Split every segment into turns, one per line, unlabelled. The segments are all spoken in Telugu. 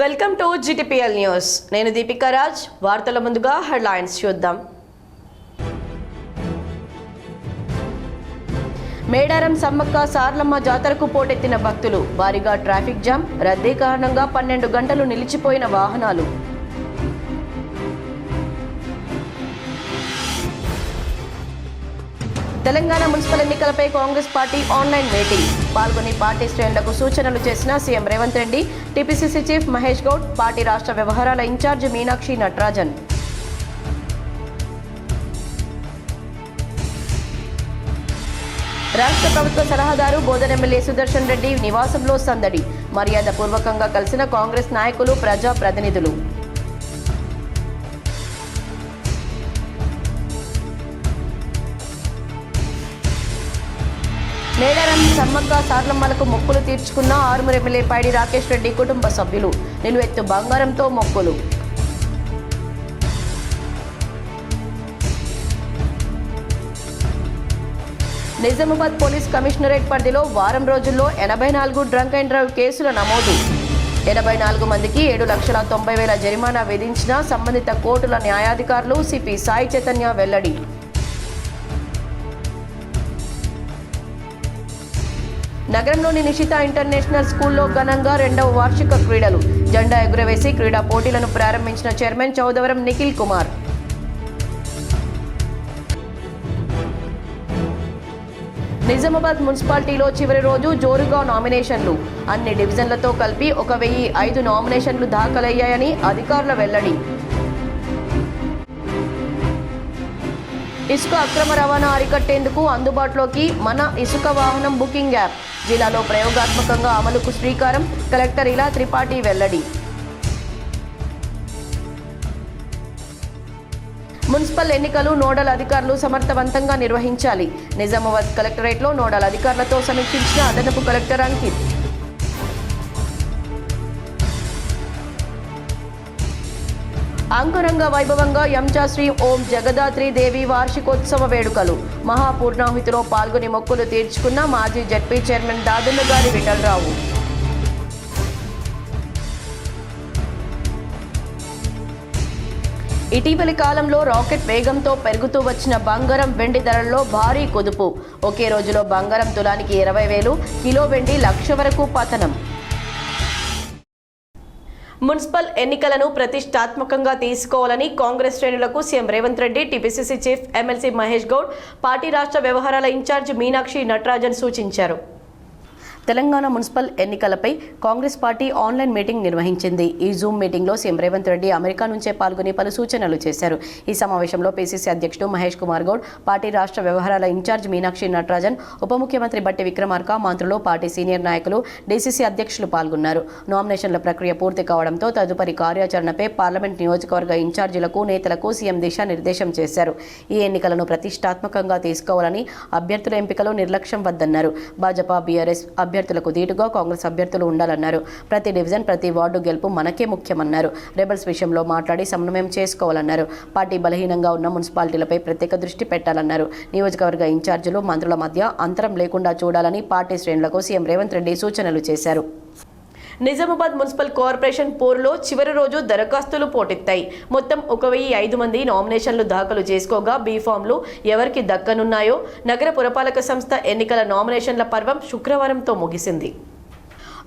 Welcome to GTPL news. నేను దీపికా రాజ్. వార్తల ముందుగా హెడ్లైన్స్ చూద్దాం. మేడారం సమ్మక్క సార్లమ్మ జాతరకు పోటెత్తిన భక్తులు. భారీగా ట్రాఫిక్ జామ్, రద్దీ కారణంగా 12 గంటలు నిలిచిపోయిన వాహనాలు. తెలంగాణ మున్సిపల్ ఎన్నికలపై కాంగ్రెస్ పార్టీ ఆన్లైన్ మీటింగ్. పాల్గొని పార్టీ శ్రేణులకు సూచనలు చేసిన CM Revanth Reddy, TPCC chief Mahesh Goud, party రాష్ట్ర వ్యవహారాల ఇన్ఛార్జ్ మీనాక్షి నటరాజన్. రాష్ట్ర ప్రభుత్వ సలహాదారు బోధన్ ఎమ్మెల్యే సుదర్శన్ రెడ్డి నివాసంలో సందడి. మర్యాద పూర్వకంగా కలిసిన కాంగ్రెస్ నాయకులు, ప్రజా ప్రతినిధులు. మేడారం సమ్మక్క సార్లమ్మలకు మొక్కులు తీర్చుకున్న ఆర్మూర్ ఎమ్మెల్యే పైడి రాకేష్ రెడ్డి కుటుంబ సభ్యులు. నిలువెత్తు బంగారంతో మొక్కులు. నిజామాబాద్ పోలీస్ కమిషనరేట్ పరిధిలో వారం రోజుల్లో 84 డ్రంక్ అండ్ డ్రైవ్ కేసుల నమోదు. 84 మందికి 7,90,000 జరిమానా విధించిన సంబంధిత కోర్టుల న్యాయాధికారులు. సిపి సాయి చైతన్య వెల్లడి. నగరంలోని నిషిత ఇంటర్నేషనల్ స్కూల్లో ఘనంగా 2వ వార్షిక క్రీడలు. జెండా ఎగురవేసి క్రీడా పోటీలను ప్రారంభించిన చైర్మన్ చౌదవరం నిఖిల్ కుమార్. నిజామాబాద్ మున్సిపాలిటీలో చివరి రోజు జోరుగా నామినేషన్లు. అన్ని డివిజన్లతో కలిపి 1,005 నామినేషన్లు దాఖలయ్యాయని అధికారుల వెల్లడి. ఇసుక అక్రమ రవాణా అరికట్టేందుకు అందుబాటులోకి మన ఇసుక వాహనం బుకింగ్ యాప్. జిల్లాలో ప్రయోగాత్మకంగా అమలుకు శ్రీకారం. కలెక్టర్ ఇలా త్రిపాఠి వెల్లడి. మున్సిపల్ ఎన్నికలు నోడల్ అధికారులు సమర్థవంతంగా నిర్వహించాలి. నిజామాబాద్ కలెక్టరేట్లో నోడల్ అధికారులతో సమీక్షించిన అదనపు కలెక్టర్ అంకిత్. అంగరంగ వైభవంగా యంచాశ్రీ ఓం జగదాత్రి దేవి వార్షికోత్సవ వేడుకలు. మహాపూర్ణాహుతిలో పాల్గొని మొక్కులు తీర్చుకున్న మాజీ జడ్పీ చైర్మన్ దాదున్నగారి విఠలరావు. ఇటీవలి కాలంలో రాకెట్ వేగంతో పెరుగుతూ వచ్చిన బంగారం, వెండి ధరల్లో భారీ కుదుపు. ఒకే రోజులో బంగారం తులానికి 20,000, కిలో వెండి 1,00,000 వరకు పతనం. మున్సిపల్ ఎన్నికలను ప్రతిష్టాత్మకంగా తీసుకోవాలని కాంగ్రెస్ శ్రేణులకు CM Revanth Reddy, TPCC chief MLC Mahesh Goud, party రాష్ట్ర వ్యవహారాల ఇన్ఛార్జ్ మీనాక్షి నటరాజన్ సూచించారు. తెలంగాణ మున్సిపల్ ఎన్నికలపై కాంగ్రెస్ పార్టీ ఆన్లైన్ మీటింగ్ నిర్వహించింది. ఈ జూమ్ మీటింగ్లో సీఎం రేవంత్ రెడ్డి అమెరికా నుంచే పాల్గొని పలు సూచనలు చేశారు. ఈ సమావేశంలో పీసీసీ అధ్యక్షుడు మహేష్ కుమార్ గౌడ్, పార్టీ రాష్ట్ర వ్యవహారాల ఇన్ఛార్జ్ మీనాక్షి నటరాజన్, ఉప ముఖ్యమంత్రి బట్టి విక్రమార్క, మంత్రులు, పార్టీ సీనియర్ నాయకులు, డీసీసీ అధ్యక్షులు పాల్గొన్నారు. నామినేషన్ల ప్రక్రియ పూర్తి కావడంతో తదుపరి కార్యాచరణపై పార్లమెంట్ నియోజకవర్గ ఇన్ఛార్జీలకు, నేతలకు సీఎం దిశానిర్దేశం చేశారు. ఈ ఎన్నికలను ప్రతిష్టాత్మకంగా తీసుకోవాలని, అభ్యర్థుల ఎంపికలో నిర్లక్ష్యం వద్దన్నారు. భాజపా, బీఆర్ఎస్ అభ్యర్థులకు దీటుగా కాంగ్రెస్ అభ్యర్థులు ఉండాలన్నారు. ప్రతి డివిజన్, ప్రతి వార్డు గెలుపు మనకే ముఖ్యమన్నారు. రెబల్స్ విషయంలో మాట్లాడి సమన్వయం చేసుకోవాలన్నారు. పార్టీ బలహీనంగా ఉన్న మున్సిపాలిటీలపై ప్రత్యేక దృష్టి పెట్టాలన్నారు. నియోజకవర్గ ఇన్ఛార్జీలు, మంత్రుల మధ్య అంతరం లేకుండా చూడాలని పార్టీ శ్రేణులకు సీఎం రేవంత్ రెడ్డి సూచనలు చేశారు. నిజామాబాద్ మున్సిపల్ కార్పొరేషన్ పోరులో చివరి రోజు దరఖాస్తులు పోటెత్తాయి. మొత్తం 1,005 మంది నామినేషన్లు దాఖలు చేసుకోగా బీ ఫామ్లు ఎవరికి దక్కనున్నాయో నగర పురపాలక సంస్థ ఎన్నికల నామినేషన్ల పర్వం శుక్రవారంతో ముగిసింది.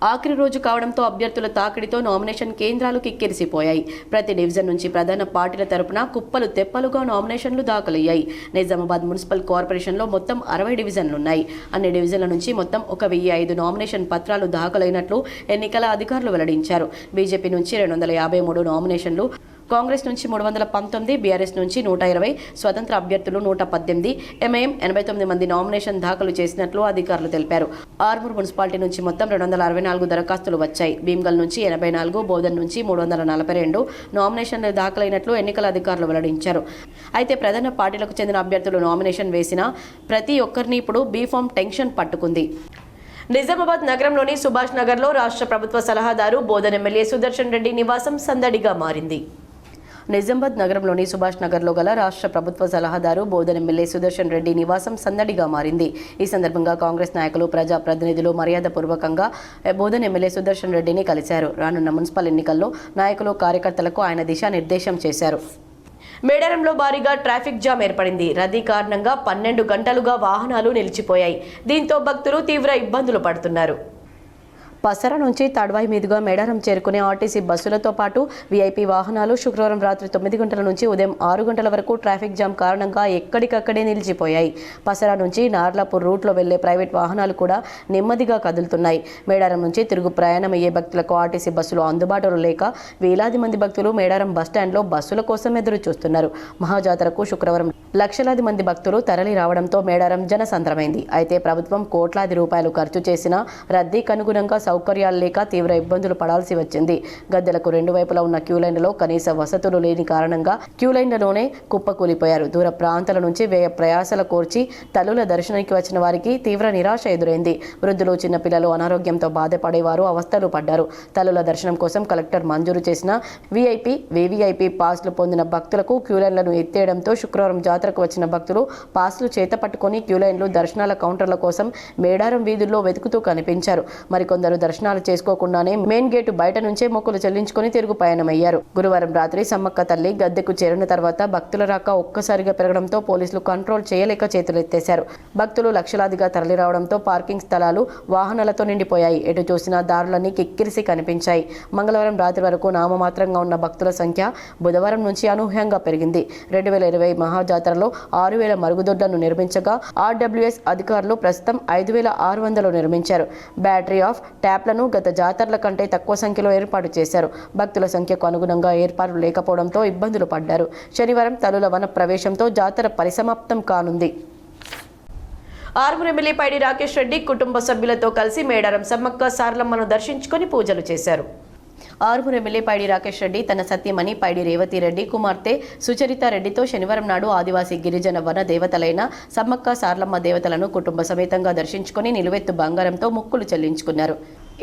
ఆఖరి రోజు కావడంతో అభ్యర్థుల తాకిడితో నామినేషన్ కేంద్రాలు కిక్కిరిసిపోయాయి. ప్రతి డివిజన్ నుంచి ప్రధాన పార్టీల తరపున కుప్పలు తెప్పలుగా నామినేషన్లు దాఖలయ్యాయి. నిజామాబాద్ మున్సిపల్ కార్పొరేషన్లో మొత్తం 60 డివిజన్లున్నాయి. అన్ని డివిజన్ల నుంచి మొత్తం 1,005 నామినేషన్ పత్రాలు దాఖలైనట్లు ఎన్నికల అధికారులు వెల్లడించారు. బీజేపీ నుంచి 253 నామినేషన్లు, కాంగ్రెస్ నుంచి 319, బీఆర్ఎస్ నుంచి 120, స్వతంత్ర అభ్యర్థులు 118, ఎంఐఎం 89 మంది నామినేషన్ దాఖలు చేసినట్లు అధికారులు తెలిపారు. ఆర్మూర్ మున్సిపాలిటీ నుంచి మొత్తం 264 దరఖాస్తులు వచ్చాయి. భీమ్గల్ నుంచి 84, బోధన్ నుంచి 342 నామినేషన్లు దాఖలైనట్లు ఎన్నికల అధికారులు వెల్లడించారు. అయితే ప్రధాన పార్టీలకు చెందిన అభ్యర్థులు నామినేషన్ వేసిన ప్రతి ఒక్కరిని ఇప్పుడు బీఫామ్ టెన్షన్ పట్టుకుంది. నిజామాబాద్ నగరంలోని సుభాష్ నగర్లో రాష్ట్ర ప్రభుత్వ సలహాదారు బోధన్ ఎమ్మెల్యే సుదర్శన్ రెడ్డి నివాసం సందడిగా మారింది. నిజామాబాద్ నగరంలోని సుభాష్ నగర్లో గల రాష్ట్ర ప్రభుత్వ సలహాదారు బోధన్ ఎమ్మెల్యే సుదర్శన్ రెడ్డి నివాసం సందడిగా మారింది. ఈ సందర్భంగా కాంగ్రెస్ నాయకులు, ప్రజా ప్రతినిధులు మర్యాదపూర్వకంగా బోధన్ ఎమ్మెల్యే సుదర్శన్ రెడ్డిని కలిశారు. రానున్న మున్సిపల్ ఎన్నికల్లో నాయకులు, కార్యకర్తలకు ఆయన దిశానిర్దేశం చేశారు. మేడారంలో భారీగా ట్రాఫిక్ జామ్ ఏర్పడింది. రద్దీ కారణంగా 12 గంటలుగా వాహనాలు నిలిచిపోయాయి. దీంతో భక్తులు తీవ్ర ఇబ్బందులు పడుతున్నారు. పసరా నుంచి తడ్వాయి మీదుగా మేడారం చేరుకునే ఆర్టీసీ బస్సులతో పాటు వీఐపీ వాహనాలు శుక్రవారం రాత్రి 9 గంటల నుంచి ఉదయం 6 గంటల వరకు ట్రాఫిక్ జామ్ కారణంగా ఎక్కడికక్కడే నిలిచిపోయాయి. పసరా నుంచి నార్లాపూర్ రూట్లో వెళ్లే ప్రైవేట్ వాహనాలు కూడా నెమ్మదిగా కదులుతున్నాయి. మేడారం నుంచి తిరుగు ప్రయాణమయ్యే భక్తులకు ఆర్టీసీ బస్సులు అందుబాటులో లేక వేలాది మంది భక్తులు మేడారం బస్టాండ్లో బస్సుల కోసం ఎదురు చూస్తున్నారు. మహాజాతరకు శుక్రవారం లక్షలాది మంది భక్తులు తరలి రావడంతో మేడారం జనసంద్రమైంది. అయితే ప్రభుత్వం కోట్లాది రూపాయలు ఖర్చు చేసినా రద్దీకి అనుగుణంగా సౌకర్యాలు లేక తీవ్ర ఇబ్బందులు పడాల్సి వచ్చింది. గద్దెలకు 2 వైపులా ఉన్న క్యూలైన్లలో కనీస వసతులు లేని కారణంగా క్యూలైన్లలోనే కుప్పకూలిపోయారు. దూర ప్రాంతాల నుంచి వ్యయ ప్రయాసల కోర్చి తల్లుల దర్శనానికి వచ్చిన వారికి తీవ్ర నిరాశ ఎదురైంది. వృద్ధులు, చిన్నపిల్లలు, అనారోగ్యంతో బాధపడేవారు అవస్థలు పడ్డారు. తల్లుల దర్శనం కోసం కలెక్టర్ మంజూరు చేసిన వీఐపీ, వీవీఐపీ పాస్లు పొందిన భక్తులకు క్యూలైన్లను ఎత్తేయడంతో శుక్రవారం జాతరకు వచ్చిన భక్తులు పాస్లు చేత పట్టుకుని క్యూలైన్లు, దర్శనాల కౌంటర్ల కోసం మేడారం వీధుల్లో వెతుకుతూ కనిపించారు. మరికొందరు దర్శనాలు చేసుకోకుండానే మెయిన్ గేటు బయట నుంచే మొక్కులు చెల్లించుకుని తిరుగు పయనమయ్యారు. గురువారం రాత్రి సమ్మక్క తల్లి గద్దెకు చేరిన తర్వాత భక్తుల రాక ఒక్కసారిగా పెరగడంతో పోలీసులు కంట్రోల్ చేయలేక చేతులెత్తేశారు. భక్తులు లక్షలాదిగా తరలి రావడంతో పార్కింగ్ స్థలాలు వాహనాలతో నిండిపోయాయి. ఎటు చూసినా దారులన్నీ కిక్కిరిసి కనిపించాయి. మంగళవారం రాత్రి వరకు నామమాత్రంగా ఉన్న భక్తుల సంఖ్య బుధవారం నుంచి అనూహ్యంగా పెరిగింది. 2020 మహాజాతరలో 6,000 మరుగుదొడ్లను నిర్మించగా ఆర్డబ్ల్యూఎస్ అధికారులు ప్రస్తుతం 5,600 నిర్మించారు. బ్యాటరీ ఆఫ్ ట్యాప్లను గత జాతరల కంటే తక్కువ సంఖ్యలో ఏర్పాటు చేశారు. భక్తుల సంఖ్యకు అనుగుణంగా ఏర్పాట్లు లేకపోవడంతో ఇబ్బందులు పడ్డారు. శనివారం తల్లుల వన ప్రవేశంతో జాతర పరిసమాప్తం కానుంది. ఆర్మూర్ ఎమ్మెల్యే పైడి రాకేష్ రెడ్డి కుటుంబ సభ్యులతో కలిసి మేడారం సమ్మక్క సారలమ్మను దర్శించుకొని పూజలు చేశారు. ఆర్మూర్ ఎమ్మెల్యే పైడి రాకేష్ రెడ్డి తన సత్యమణి పైడి రేవతి రెడ్డి కుమార్తె సుచరితా రెడ్డితో శనివారం నాడు ఆదివాసీ గిరిజన వన దేవతలైన సమ్మక్క సారలమ్మ దేవతలను కుటుంబ సమేతంగా దర్శించుకుని నిలువెత్తు బంగారంతో మొక్కులు చెల్లించుకున్నారు.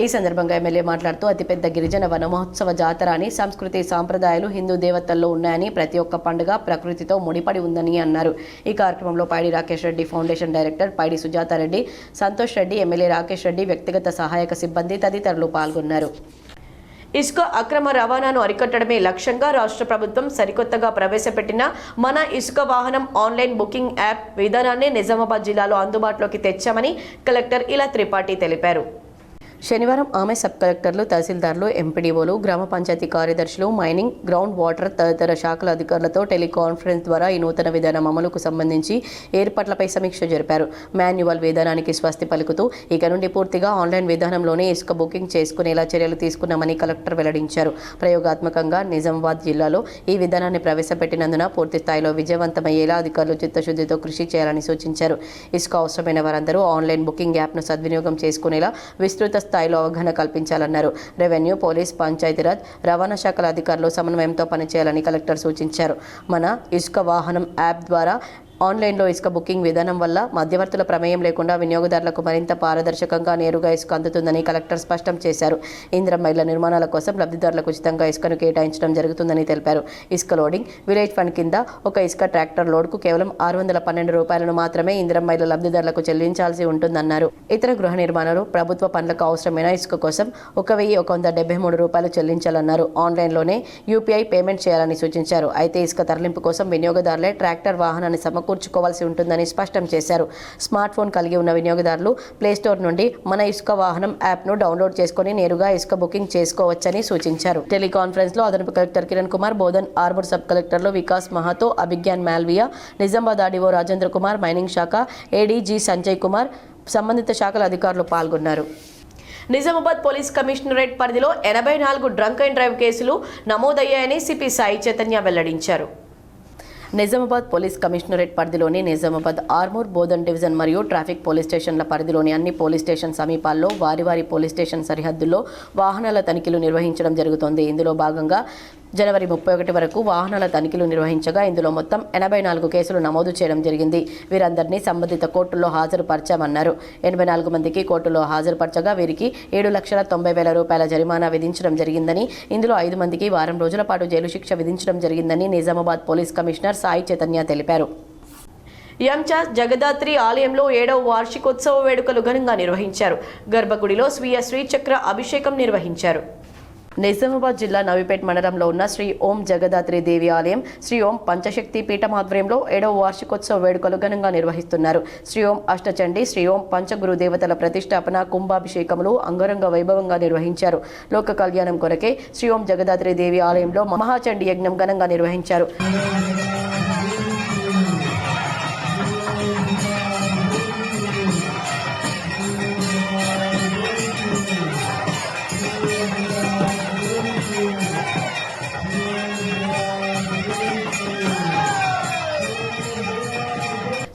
ఈ సందర్భంగా ఎమ్మెల్యే మాట్లాడుతూ అతిపెద్ద గిరిజన వన మహోత్సవ జాతర అని, సంస్కృతి సాంప్రదాయాలు హిందూ దేవతల్లో ఉన్నాయని, ప్రతి ఒక్క పండుగ ప్రకృతితో ముడిపడి ఉందని అన్నారు. ఈ కార్యక్రమంలో పైడి రాకేష్ రెడ్డి ఫౌండేషన్ డైరెక్టర్ పైడి సుజాతారెడ్డి, సంతోష్ రెడ్డి, ఎమ్మెల్యే రాకేష్ రెడ్డి, వ్యక్తిగత సహాయక సిబ్బంది తదితరులు పాల్గొన్నారు. ఇసుక అక్రమ రవాణాను అరికట్టడమే లక్ష్యంగా రాష్ట్ర ప్రభుత్వం సరికొత్తగా ప్రవేశపెట్టిన మన ఇసుక వాహనం ఆన్లైన్ బుకింగ్ యాప్ విధానాన్ని నిజామాబాద్ జిల్లాలో అందుబాటులోకి తెచ్చామని కలెక్టర్ ఇలా త్రిపాఠి తెలిపారు. శనివారం ఆమె సబ్ కలెక్టర్లు, తహసీల్దార్లు, ఎంపీడీఓలు, గ్రామ పంచాయతీ కార్యదర్శులు, మైనింగ్, గ్రౌండ్ వాటర్ తదితర శాఖల అధికారులతో టెలికాన్ఫరెన్స్ ద్వారా ఈ నూతన విధానం అమలుకు సంబంధించి ఏర్పాట్లపై సమీక్ష జరిపారు. మాన్యువల్ విధానానికి స్వస్తి పలుకుతూ ఇక నుండి పూర్తిగా ఆన్లైన్ విధానంలోనే ఇసుక బుకింగ్ చేసుకునేలా చర్యలు తీసుకున్నామని కలెక్టర్ వెల్లడించారు. ప్రయోగాత్మకంగా నిజామాబాద్ జిల్లాలో ఈ విధానాన్ని ప్రవేశపెట్టినందున పూర్తి స్థాయిలో విజయవంతమయ్యేలా అధికారులు చిత్తశుద్ధితో కృషి చేయాలని సూచించారు. ఇసుక అవసరమైన వారందరూ ఆన్లైన్ బుకింగ్ యాప్ను సద్వినియోగం చేసుకునేలా విస్తృత స్థాయిలో అవగాహన కల్పించాలన్నారు. రెవెన్యూ, పోలీస్, పంచాయతీరాజ్, రవాణా శాఖల అధికారులు సమన్వయంతో పనిచేయాలని కలెక్టర్ సూచించారు. మన ఇసుక వాహనం యాప్ ద్వారా ఆన్లైన్లో ఇసుక బుకింగ్ విధానం వల్ల మధ్యవర్తుల ప్రమేయం లేకుండా వినియోగదారులకు మరింత పారదర్శకంగా నేరుగా ఇసుక అందుతుందని కలెక్టర్ స్పష్టం చేశారు. ఇందిరమ్మ ఇళ్ల నిర్మాణాల కోసం లబ్ధిదారులకు ఉచితంగా ఇసుకను కేటాయించడం జరుగుతుందని తెలిపారు. ఇసుక లోడింగ్ విలేజ్ ఫండ్ కింద ఒక ఇసుక ట్రాక్టర్ లోడ్కు కేవలం 612 రూపాయలను మాత్రమే ఇందిరమ్మ ఇళ్ల లబ్ధిదారులకు చెల్లించాల్సి ఉంటుందన్నారు. ఇతర గృహ నిర్మాణాలు, ప్రభుత్వ పనులకు అవసరమైన ఇసుక కోసం 1,173 రూపాయలు చెల్లించాలన్నారు. ఆన్లైన్లోనే యూపీఐ పేమెంట్ చేయాలని సూచించారు. అయితే ఇసుక తరలింపు కోసం వినియోగదారులే ట్రాక్టర్ వాహనాన్ని కూర్చుకోవాల్సి ఉంటుందని స్పష్టం చేశారు. స్మార్ట్ ఫోన్ కలిగి ఉన్న వినియోగదారులు ప్లేస్టోర్ నుండి మన ఇసుక వాహనం యాప్ను డౌన్లోడ్ చేసుకుని నేరుగా ఇసుక బుకింగ్ చేసుకోవచ్చని సూచించారు. టెలికాన్ఫరెన్స్ లో అదనపు కలెక్టర్ కిరణ్ కుమార్, బోధన్ ఆర్మూర్ సబ్ కలెక్టర్లు వికాస్ మహాతో, అభిజ్ఞాన్ మాల్వియా, నిజామాబాద్ ఆర్డీఓ రాజేంద్ర కుమార్, మైనింగ్ శాఖ ఏడీజీ సంజయ్ కుమార్, సంబంధిత శాఖల అధికారులు పాల్గొన్నారు. నిజామాబాద్ పోలీస్ కమిషనరేట్ పరిధిలో 84 డ్రంక్ అండ్ డ్రైవ్ కేసులు నమోదయ్యాయని సిపి సాయి చైతన్య వెల్లడించారు. నిజామాబాద్ పోలీస్ కమిషనరేట్ పరిధిలోని నిజామాబాద్, ఆర్మూర్, బోధన్ డివిజన్ మరియు ట్రాఫిక్ పోలీస్ స్టేషన్ల పరిధిలోని అన్ని పోలీస్ స్టేషన్ సమీపాల్లో వారి పోలీస్ స్టేషన్ సరిహద్దుల్లో వాహనాల తనిఖీలు నిర్వహించడం జరుగుతోంది. ఇందులో భాగంగా జనవరి 31 వరకు వాహనాల తనిఖీలు నిర్వహించగా ఇందులో మొత్తం 84 కేసులు నమోదు చేయడం జరిగింది. వీరందరినీ సంబంధిత కోర్టుల్లో హాజరుపరచామన్నారు. 84 మందికి కోర్టులో హాజరుపరచగా వీరికి 7,90,000 రూపాయల జరిమానా విధించడం జరిగిందని, ఇందులో 5 మందికి వారం రోజుల పాటు జైలు శిక్ష విధించడం జరిగిందని నిజామాబాద్ పోలీస్ కమిషనర్ సాయి చైతన్య తెలిపారు. ఎంచాస్ జగదాత్రి ఆలయంలో 7వ వార్షికోత్సవ వేడుకలు ఘనంగా నిర్వహించారు. గర్భగుడిలో స్వీయ శ్రీచక్ర అభిషేకం నిర్వహించారు. నిజామాబాద్ జిల్లా నవీపేట్ మండలంలో ఉన్న శ్రీ ఓం జగదాత్రి దేవి ఆలయం శ్రీ ఓం పంచశక్తి పీఠం ఆధ్వర్యంలో 7వ వార్షికోత్సవ వేడుకలు ఘనంగా నిర్వహిస్తున్నారు. శ్రీ ఓం అష్టచండి, శ్రీ ఓం పంచగురు దేవతల ప్రతిష్టాపన, కుంభాభిషేకములు అంగరంగ వైభవంగా నిర్వహించారు. లోక కళ్యాణం కొరకే శ్రీ ఓం జగదాత్రి దేవి ఆలయంలో మహాచండి యజ్ఞం ఘనంగా నిర్వహించారు.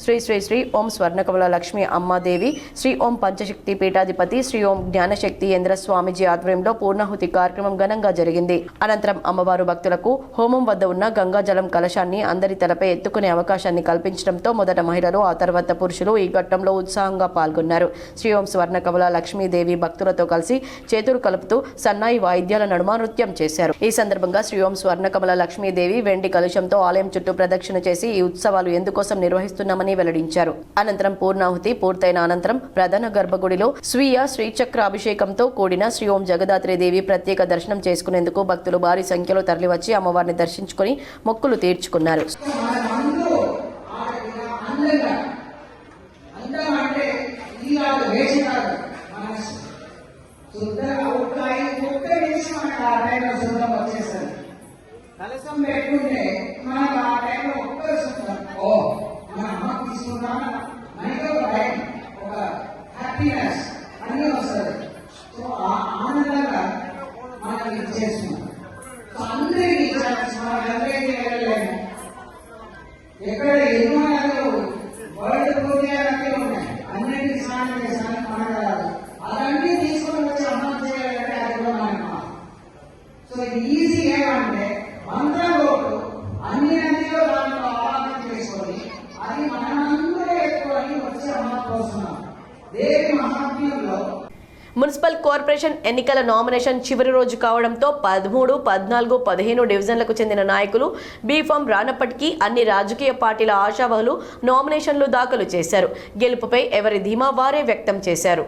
శ్రీ శ్రీ శ్రీ ఓం స్వర్ణకమల లక్ష్మీ అమ్మాదేవి, శ్రీ ఓం పంచశక్తి పీఠాధిపతి శ్రీ ఓం జ్ఞానశక్తి యంద్ర స్వామిజీ ఆధ్వర్యంలో పూర్ణాహుతి కార్యక్రమం ఘనంగా జరిగింది. అనంతరం అమ్మవారు భక్తులకు హోమం వద్ద ఉన్న గంగాజలం కలశాన్ని అందరి తలపై ఎత్తుకునే అవకాశాన్ని కల్పించడంతో మొదట మహిళలు, ఆ తర్వాత పురుషులు ఈ ఘట్టంలో ఉత్సాహంగా పాల్గొన్నారు. శ్రీ ఓం స్వర్ణకమల లక్ష్మీదేవి భక్తులతో కలిసి చేతులు కలుపుతూ సన్నాయి వాయిద్యాల నడుమ నృత్యం చేశారు. ఈ సందర్భంగా శ్రీ ఓం స్వర్ణకమల లక్ష్మీదేవి వెండి కలుషంతో ఆలయం చుట్టూ ప్రదక్షిణ చేసి ఈ ఉత్సవాలు ఎందుకోసం నిర్వహిస్తున్నామని వెల్లడించారు. అనంతరం పూర్ణాహుతి పూర్తయిన అనంతరం ప్రధాన గర్భగుడిలో స్వీయ శ్రీచక్ర అభిషేకంతో కూడిన శ్రీ ఓం జగదాత్రి దేవి ప్రత్యేక దర్శనం చేసుకునేందుకు భక్తులు భారీ సంఖ్యలో తరలివచ్చి అమ్మవారిని దర్శించుకుని మొక్కులు తీర్చుకున్నారు.
హ్యాపీనెస్ అన్నీ వస్తుంది. సో ఆనందంగా మనం ఇది చేస్తున్నాం. సో అందరికీ అందరికీ వెళ్ళలేము. ఎక్కడ ఎన్నో వరల్డ్ పూజలన్నీ ఉన్నాయి, అన్నింటికి స్నానం చేసాను మనగలదు. అవన్నీ తీసుకొని వచ్చి అన్నం చేయాలంటే అది కూడా మన. సో ఇది ఈజీ ఏమంటే 100 కోట్లు అన్ని నదిలో దాంట్లో ఆరాధన చేసుకొని అది మనందరూ ఎక్కువని వచ్చి అమ్మ కోరుతున్నాం.
మున్సిపల్ కార్పొరేషన్ ఎన్నికల నామినేషన్ చివరి రోజు కావడంతో 13, 14, 15 డివిజన్లకు చెందిన నాయకులు బీఫామ్ రానప్పటికీ అన్ని రాజకీయ పార్టీల ఆశావహులు నామినేషన్లు దాఖలు చేశారు. గెలుపుపై ఎవరి ధీమా వారే వ్యక్తం చేశారు.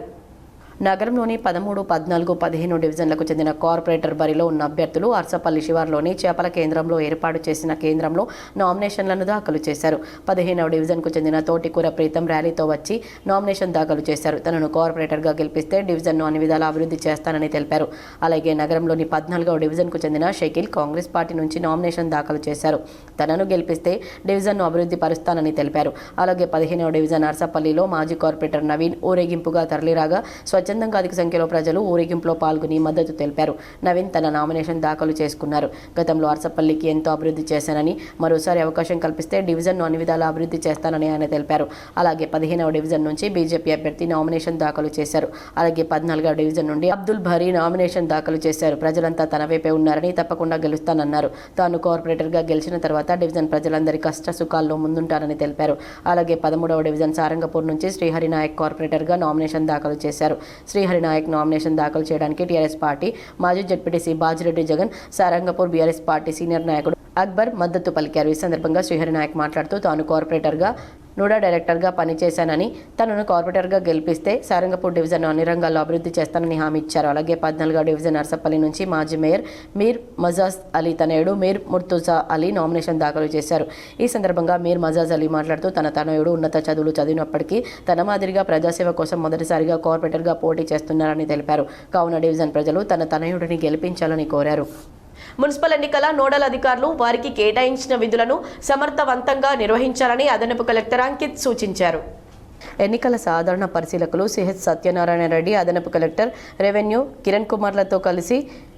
నగరంలోని 13, 14, 15 డివిజన్లకు చెందిన కార్పొరేటర్ బరిలో ఉన్న అభ్యర్థులు అర్సపల్లి శివార్లోని చేపల కేంద్రంలో ఏర్పాటు చేసిన కేంద్రంలో నామినేషన్లను దాఖలు చేశారు. 15వ డివిజన్కు చెందిన తోటికూర ప్రీతం ర్యాలీతో వచ్చి నామినేషన్ దాఖలు చేశారు. తనను కార్పొరేటర్గా గెలిపిస్తే డివిజన్ను అన్ని విధాలా అభివృద్ధి చేస్తానని తెలిపారు. అలాగే నగరంలోని 14వ డివిజన్కు చెందిన షకీల్ కాంగ్రెస్ పార్టీ నుంచి నామినేషన్ దాఖలు చేశారు. తనను గెలిపిస్తే డివిజన్ను అభివృద్ధి పరుస్తానని తెలిపారు. అలాగే 15వ డివిజన్ అర్సపల్లిలో మాజీ కార్పొరేటర్ నవీన్ ఊరేగింపుగా తరలిరాగా స్వచ్ఛందంగా అధిక సంఖ్యలో ప్రజలు ఊరేగింపులో పాల్గొని మద్దతు తెలిపారు. నవీన్ తన నామినేషన్ దాఖలు చేసుకున్నారు. గతంలో అర్సపల్లికి ఎంతో అభివృద్ధి చేశానని, మరోసారి అవకాశం కల్పిస్తే డివిజన్ను అన్ని విధాలా అభివృద్ధి చేస్తానని ఆయన తెలిపారు. అలాగే 15వ డివిజన్ నుంచి బీజేపీ అభ్యర్థి నామినేషన్ దాఖలు చేశారు. అలాగే 14వ డివిజన్ నుండి అబ్దుల్ భరీ నామినేషన్ దాఖలు చేశారు. ప్రజలంతా తన వైపే ఉన్నారని, తప్పకుండా గెలుస్తానన్నారు. తాను కార్పొరేటర్గా గెలిచిన తర్వాత డివిజన్ ప్రజలందరి కష్ట సుఖాల్లో ముందుంటారని తెలిపారు. అలాగే 13వ డివిజన్ సారంగపూర్ నుంచి శ్రీహరి నాయక్ కార్పొరేటర్గా నామినేషన్ దాఖలు చేశారు. శ్రీహరి నాయక్ నామినేషన్ దాఖలు చేయడానికి టీఆర్ఎస్ పార్టీ మాజీ ZPTC Bajireddy Jagan, Sarangpur BRS party senior నాయకుడు అక్బర్ మద్దతు పలికారు. ఈ సందర్భంగా శ్రీహరి నాయక్ మాట్లాడుతూ తాను కార్పొరేటర్గా నూడా డైరెక్టర్గా పనిచేశానని, తనను కార్పొరేటర్గా గెలిపిస్తే సారంగపూర్ డివిజన్ అన్ని రంగాల్లో అభివృద్ధి చేస్తానని హామీ ఇచ్చారు. అలాగే 14వ డివిజన్ అర్సపల్లి నుంచి మాజీ మేయర్ మీర్ మజాజ్ అలీ తనయుడు మీర్ ముర్తుజా అలీ నామినేషన్ దాఖలు చేశారు. ఈ సందర్భంగా మీర్ మజాజ్ అలీ మాట్లాడుతూ తన తనయుడు ఉన్నత చదువులు చదివినప్పటికీ తన మాదిరిగా ప్రజాసేవ కోసం మొదటిసారిగా కార్పొరేటర్గా పోటీ చేస్తున్నారని తెలిపారు. కావున డివిజన్ ప్రజలు తన తనయుడిని గెలిపించాలని కోరారు. మున్సిపల్ ఎన్నికల నోడల్ అధికారులు వారికి కేటాయించిన విధులను సమర్థవంతంగా నిర్వహించాలని అదనపు కలెక్టర్ అంకిత్ సూచించారు. ఎన్నికల సాధారణ పరిశీలకులు సిహెచ్ సత్యనారాయణ రెడ్డి, అదనపు కలెక్టర్ రెవెన్యూ కిరణ్ కుమార్లతో కలిసి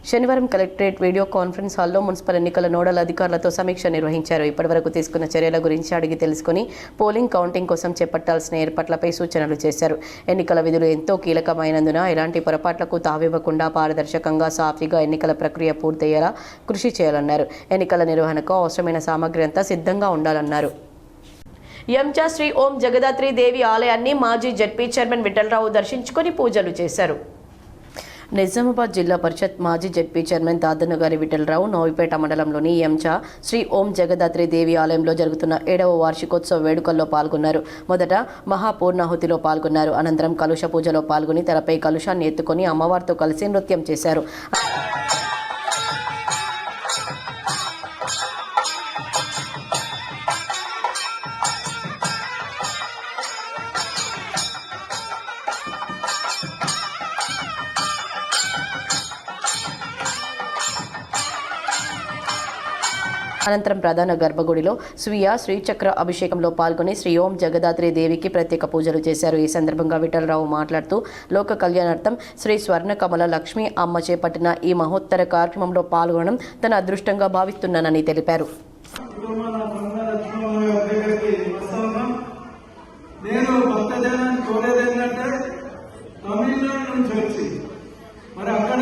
శనివారం కలెక్టరేట్ వీడియో కాన్ఫరెన్స్ హాల్లో మున్సిపల్ ఎన్నికల నోడల్ అధికారులతో సమీక్ష నిర్వహించారు. ఇప్పటివరకు తీసుకున్న చర్యల గురించి అడిగి తెలుసుకుని పోలింగ్ కౌంటింగ్ కోసం చేపట్టాల్సిన ఏర్పాట్లపై సూచనలు చేశారు. ఎన్నికల విధులు ఎంతో కీలకమైనందున ఎలాంటి పొరపాట్లకు తావివ్వకుండా పారదర్శకంగా సాఫీగా ఎన్నికల ప్రక్రియ పూర్తయ్యేలా కృషి చేయాలన్నారు. ఎన్నికల నిర్వహణకు అవసరమైన సామగ్రి అంతా సిద్ధంగా ఉండాలన్నారు. ఎంచా శ్రీ ఓం జగదాత్రి దేవి ఆలయాన్ని మాజీ జడ్పీ చైర్మన్ విఠలరావు దర్శించుకొని పూజలు చేశారు. నిజామాబాద్ జిల్లా పరిషత్ మాజీ జడ్పీ చైర్మన్ దాదన్నగారి విఠలరావు నోవిపేట మండలంలోని ఎంచా శ్రీ ఓం జగదాత్రి దేవి ఆలయంలో జరుగుతున్న 7వ వార్షికోత్సవ వేడుకల్లో పాల్గొన్నారు. మొదట మహాపూర్ణాహుతిలో పాల్గొన్నారు. అనంతరం కలుష పూజలో పాల్గొని తెరపై కలుషాన్ని ఎత్తుకొని అమ్మవారితో కలిసి నృత్యం చేశారు. అనంతరం ప్రధాన గర్భగుడిలో స్వీయ శ్రీచక్ర అభిషేకంలో పాల్గొని శ్రీ ఓం జగదాత్రి దేవికి ప్రత్యేక పూజలు చేశారు. ఈ సందర్భంగా విఠలరావు మాట్లాడుతూ లోక కళ్యాణార్థం శ్రీ స్వర్ణకమల లక్ష్మీ అమ్మ చేపట్టిన ఈ మహోత్తర కార్యక్రమంలో పాల్గొనడం తన అదృష్టంగా భావిస్తున్నానని తెలిపారు.
నేను భక్తజనాన్ని కోరేది ఏంటంటే తమిళనాడు నుంచి వచ్చి మరి అక్కడ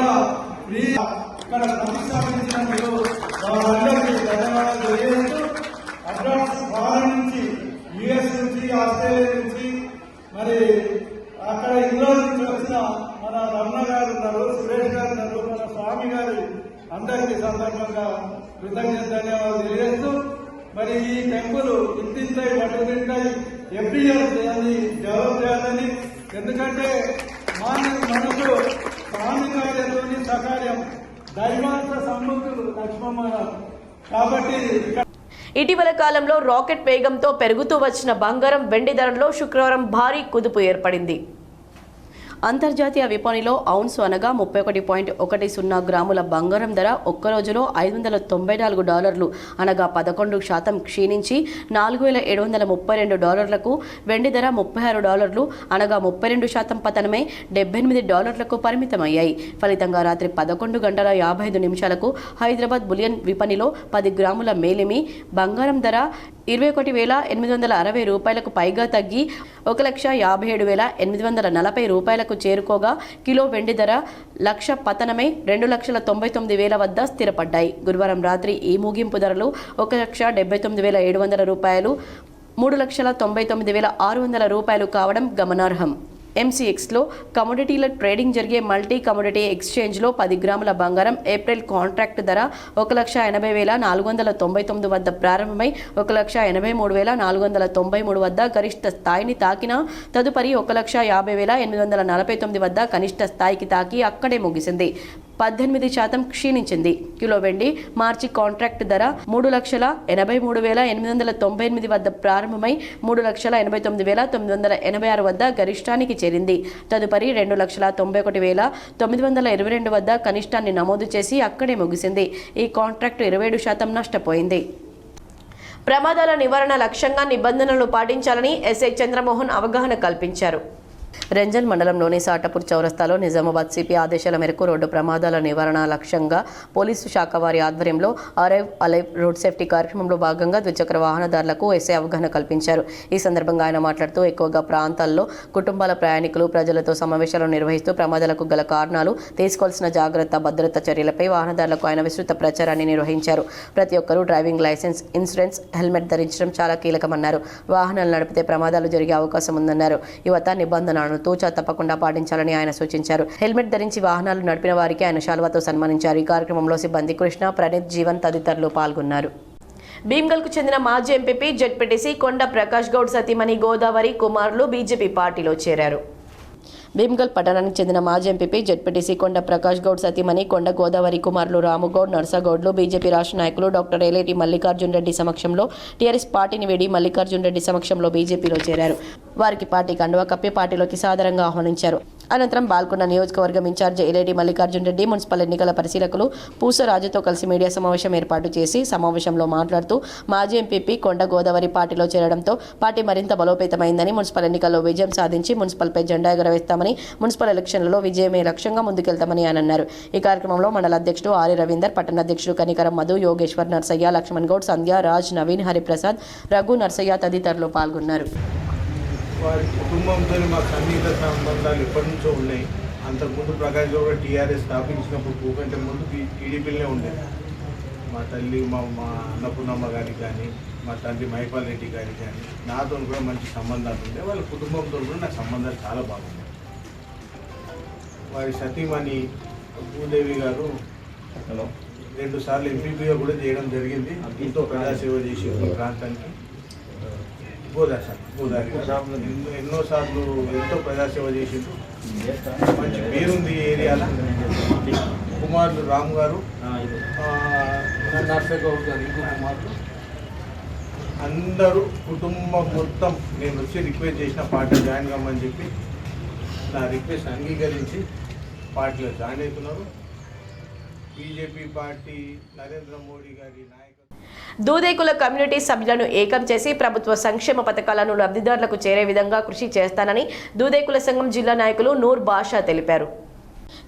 ప్రతిష్టాపించిన మీరు వాళ్ళందరికీ ధన్యవాదాలు తెలియజేస్తూ అడ్వాన్స్ ఫారెన్ నుంచి యుఎస్ నుంచి ఆస్ట్రేలియా నుంచి మరి అక్కడ ఇంగ్లాండ్ నుంచి వచ్చిన మన రమణ గారు ఉన్నారు, సురేష్ గారు ఉన్నారు, మన స్వామి గారు అందరికీ సందర్భంగా కృతజ్ఞత ధన్యవాదాలు తెలియజేస్తూ మరి ఈ టెంపుల్ ఇంతింతాయి పట్టుకుంటాయి ఎవ్రీ ఇయర్ దాన్ని డెవలప్ చేయాలని, ఎందుకంటే మనకు స్వామి కార్యంలోని సకార్యం దైవాంత సమ్ముఖులు లక్ష్మమ్మ కాబట్టి
ఇటీవల కాలంలో రాకెట్ వేగంతో పెరుగుతూ వచ్చిన బంగారం వెండి ధరల్లో శుక్రవారం భారీ కుదుపు ఏర్పడింది. అంతర్జాతీయ విపణిలో ఔన్స్ అనగా 31.10 గ్రాముల బంగారం ధర ఒక్క రోజులో $594 అనగా 11% క్షీణించి $4,732, వెండి ధర $36 అనగా 32% పతనమై $78 పరిమితమయ్యాయి. ఫలితంగా రాత్రి 11 గంటల 55 నిమిషాలకు హైదరాబాద్ బులియన్ విపణిలో 10 గ్రాముల మేలిమి బంగారం ధర $21,860 పైగా తగ్గి $1,57,840 చేరుకోగా కిలో వెండి ధర లక్ష పతనమై $2,99,000 వద్ద స్థిరపడ్డాయి. గురువారం రాత్రి ఈ ముగింపు ధరలు $1,79,700, $3,99,600 కావడం గమనార్హం. MCXలో కమోడిటీల ట్రేడింగ్ జరిగే మల్టీ కమోడిటీ ఎక్స్చేంజ్లో 10 గ్రాముల బంగారం ఏప్రిల్ కాంట్రాక్ట్ ధర 1,80,499 వద్ద ప్రారంభమై 1,83,493 వద్ద గరిష్ట స్థాయిని తాకిన తదుపరి 1,50,849 వద్ద కనిష్ట స్థాయికి తాకి అక్కడే ముగిసింది. 18% క్షీణించింది. కిలో వెండి మార్చి కాంట్రాక్ట్ ధర 3,83,898 వద్ద ప్రారంభమై 3,89,986 వద్ద గరిష్టానికి చేరింది. తదుపరి 2,91,922 వద్ద కనిష్టాన్ని నమోదు చేసి అక్కడే ముగిసింది. ఈ కాంట్రాక్ట్ 27% నష్టపోయింది. ప్రమాదాల నివారణ లక్ష్యంగా నిబంధనలు పాటించాలని ఎస్ఐ చంద్రమోహన్ అవగాహన కల్పించారు. రెంజల్ మండలంలోని సాటపూర్ చౌరస్తాలో నిజామాబాద్ సిపి ఆదేశాల మేరకు రోడ్డు ప్రమాదాల నివారణ లక్ష్యంగా పోలీసు శాఖ వారి ఆధ్వర్యంలో అరైవ్ అలైవ్ రోడ్ సేఫ్టీ కార్యక్రమంలో భాగంగా ద్విచక్ర వాహనదారులకు ఎస్ఐ అవగాహన కల్పించారు. ఈ సందర్భంగా ఆయన మాట్లాడుతూ ఎక్కువగా ప్రాంతాల్లో కుటుంబాల ప్రయాణికులు ప్రజలతో సమావేశాలు నిర్వహిస్తూ ప్రమాదాలకు గల కారణాలు, తీసుకోవాల్సిన జాగ్రత్త, భద్రతా చర్యలపై వాహనదారులకు ఆయన విస్తృత ప్రచారాన్ని నిర్వహించారు. ప్రతి ఒక్కరూ డ్రైవింగ్ లైసెన్స్, ఇన్సూరెన్స్, హెల్మెట్ ధరించడం చాలా కీలకమన్నారు. వాహనాలు నడిపితే ప్రమాదాలు జరిగే అవకాశం ఉందన్నారు. యువత నిబంధనలను తూచా తప్పకుండా పాటించాలని ఆయన సూచించారు. హెల్మెట్ ధరించి వాహనాలు నడిపిన వారికి ఆయన శాల్వాతో సన్మానించారు. ఈ కార్యక్రమంలో సిబ్బంది కృష్ణ, ప్రణీత్, జీవన్ తదితరులు పాల్గొన్నారు. భీమ్గల్కు చెందిన మాజీ ఎంపీపీ జెడ్పీటీసీ కొండ ప్రకాష్ గౌడ్ సతీమణి గోదావరి కుమారులు బీజేపీ పార్టీలో చేరారు. భీమ్గల్ పట్టణానికి చెందిన మాజీ ఎంపీపీ జెడ్పీటీసీ కొండ ప్రకాష్ గౌడ్ సతీమణి కొండ గోదావరి కుమారులు రాముగౌడ్, నర్సగౌడ్లు బీజేపీ రాష్ట్ర నాయకులు డాక్టర్ ఏలేటి మల్లికార్జున్ రెడ్డి సమక్షంలో టీఆర్ఎస్ పార్టీని వీడి మల్లికార్జున్ రెడ్డి సమక్షంలో బీజేపీలో చేరారు. వారికి పార్టీ కండువా కప్పి పార్టీలోకి సాదరంగా ఆహ్వానించారు. అనంతరం బాల్కొండ నియోజకవర్గం ఇన్ఛార్జ్ ఎల్ఏడి మల్లికార్జున్ రెడ్డి మున్సిపల్ ఎన్నికల పరిశీలకులు పూసరాజుతో కలిసి మీడియా సమావేశం ఏర్పాటు చేసి సమావేశంలో మాట్లాడుతూ మాజీ ఎంపీపీ కొండ గోదావరి పార్టీలో చేరడంతో పార్టీ మరింత బలోపేతమైందని, మున్సిపల్ ఎన్నికల్లో విజయం సాధించి మున్సిపల్పై జెండా ఎగురవేస్తామని, మున్సిపల్ ఎలక్షన్లలో విజయమే లక్ష్యంగా ముందుకెళ్తామని ఆయన అన్నారు. ఈ కార్యక్రమంలో మండల అధ్యక్షుడు ఆరి రవీందర్, పట్టణ అధ్యక్షుడు కనికరం మధు, యోగేశ్వర్, నర్సయ్య, లక్ష్మణ్ గౌడ్, సంధ్య, రాజ్, నవీన్, హరిప్రసాద్, రఘు, నర్సయ్య తదితరులు పాల్గొన్నారు.
వారి కుటుంబంతో మాకు సన్నిహిత సంబంధాలు ఎప్పటి నుంచో ఉన్నాయి. అంతకుముందు ప్రకాష్ గౌడ్ టీఆర్ఎస్ స్థాపించినప్పుడు పూకంటే ముందు టీడీపీలోనే ఉండేది. మా తల్లి మా అన్నపూర్ణమ్మ గారికి కానీ, మా తండ్రి మహిపాల్ రెడ్డి గారికి కానీ నాతో కూడా మంచి సంబంధాలు ఉండే. వాళ్ళ కుటుంబంతో కూడా నా సంబంధాలు చాలా బాగున్నాయి. వారి సతీమణి భూదేవి గారు 2 సార్లు ఎంపీపీగా కూడా చేయడం జరిగింది. ఎంతో ప్రజాసేవ చేసి ప్రాంతానికి గోదావరి ఎన్నోసార్లు ఎంతో ప్రజాసేవ చేసిండ్రు. మంచి పేరుంది ఈ ఏరియాలో. కుమారులు రామ్ గారు, నర్సయ్య గౌడ్ గారు, ఇంకో కుమారులు అందరూ కుటుంబం మొత్తం నేను వచ్చి రిక్వెస్ట్ చేసిన పార్టీ జాయిన్ కమ్మని చెప్పి నా రిక్వెస్ట్ అంగీకరించి పార్టీలో జాయిన్ అవుతున్నారు. బీజేపీ పార్టీ నరేంద్ర మోడీ గారి నాయకత్వం.
దూదేకుల కమ్యూనిటీ సభ్యులను ఏకం చేసి ప్రభుత్వ సంక్షేమ పథకాలను లబ్ధిదారులకు చేరే విధంగా కృషి చేస్తానని దూదేకుల సంఘం జిల్లా నాయకులు నూర్ బాషా తెలిపారు.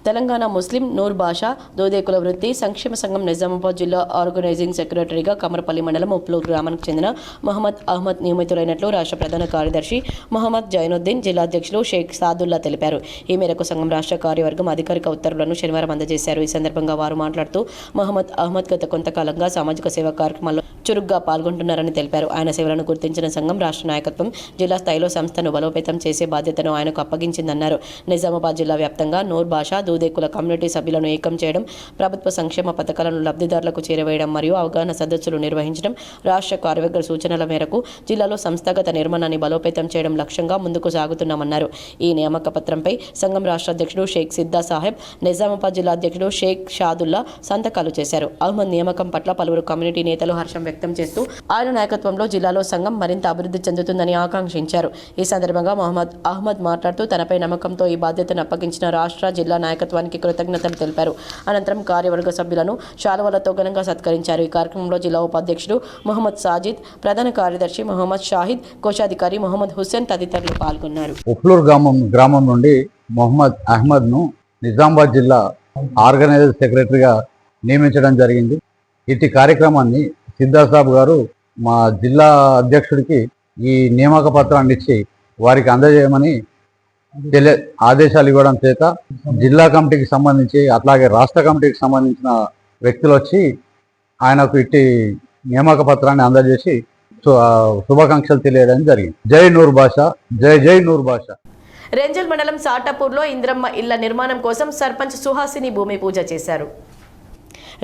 తెలంగాణ ముస్లిం నూర్ బాషా దూదేకుల వృత్తి సంక్షేమ సంఘం నిజామాబాద్ జిల్లా ఆర్గనైజింగ్ సెక్రటరీగా కమరపల్లి మండలం ఉప్లూరు గ్రామానికి చెందిన మహమ్మద్ అహ్మద్ నియమితులైనట్లు రాష్ట్ర ప్రధాన కార్యదర్శి మహమ్మద్ జైనుద్దీన్, జిల్లా అధ్యక్షులు షేక్ సాదుల్లా తెలిపారు. ఈ మేరకు సంఘం రాష్ట్ర కార్యవర్గం అధికారిక ఉత్తర్వులను శనివారం అందజేశారు. ఈ సందర్భంగా వారు మాట్లాడుతూ మహమ్మద్ అహ్మద్ గత కొంతకాలంగా సామాజిక సేవా కార్యక్రమాల్లో చురుగ్గా పాల్గొంటున్నారని తెలిపారు. ఆయన సేవలను గుర్తించిన సంఘం రాష్ట్ర నాయకత్వం జిల్లా స్థాయిలో సంస్థను బలోపేతం చేసే బాధ్యతను ఆయనకు అప్పగించిందన్నారు. నిజామాబాద్ జిల్లా వ్యాప్తంగా నూర్ బాషా దూదేకుల కమ్యూనిటీ సభ్యులను ఏకం చేయడం, ప్రభుత్వ సంక్షేమ పథకాలను లబ్ధిదారులకు చేరవేయడం మరియు అవగాహన సదస్సులు నిర్వహించడం, రాష్ట్ర కార్యవర్గ సూచనల మేరకు జిల్లాలో సంస్థాగత నిర్మాణాన్ని బలోపేతం చేయడం లక్ష్యంగా ముందుకు సాగుతున్నామన్నారు. ఈ నియామక పత్రంపై సంఘం రాష్ట్ర అధ్యక్షుడు షేక్ సిద్దా సాహెబ్, నిజామాబాద్ జిల్లా అధ్యక్షుడు షేక్ షాదుల్లా సంతకాలు చేశారు. అహ్మద్ నియామకం పట్ల పలువురు కమ్యూనిటీ నేతలు హర్షం వ్యక్తం చేస్తూ ఆయన నాయకత్వంలో జిల్లాలో సంఘం మరింత అభివృద్ధి చెందుతుందని ఆకాంక్షించారు. ఈ సందర్భంగా మహమ్మద్ అహ్మద్ మాట్లాడుతూ తనపై నమ్మకంతో ఈ బాధ్యతను అప్పగించిన రాష్ట్ర జిల్లా నాయకత్వానికి కృతజ్ఞతలు తెలిపారు. అనంతరం కార్యవర్గ సభ్యులను శాలువలతో ఘనంగా సత్కరించారు. ఈ కార్యక్రమంలో జిల్లా ఉపాధ్యక్షుడు మొహమ్మద్ సాజిద్, ప్రధాన కార్యదర్శి మొహమ్మద్ షాహిద్, కోశాధికారి మొహమ్మద్ హుస్సేన్ తదితరులు పాల్గొన్నారు.
ఉప్లూరు గ్రామం నుండి మొహమ్మద్ అహ్మద్ ను నిజామాబాద్ జిల్లా ఆర్గనైజర్ సెక్రటరీగా నియమించడం జరిగింది. ఇటు కార్యక్రమాన్ని సిద్దాసాబ్ గారు మా జిల్లా అధ్యక్షుడికి ఈ నియామక పత్రాన్ని ఇచ్చి వారికి అందజేయమని ఆదేశాలు ఇవ్వడం చేత జిల్లా కమిటీకి సంబంధించి అట్లాగే రాష్ట్ర కమిటీకి సంబంధించిన వ్యక్తులు వచ్చి ఆయనకు ఇట్టి నియామక పత్రాన్ని అందజేసి శుభాకాంక్షలు తెలియడం జరిగింది. జై నూర్ బాషా, జై జై నూర్ బాషా.
రెంజల్ మండలం సాటాపూర్లో ఇంద్రమ్మ ఇళ్ల నిర్మాణం కోసం సర్పంచ్ సుహాసిని భూమి పూజ చేశారు.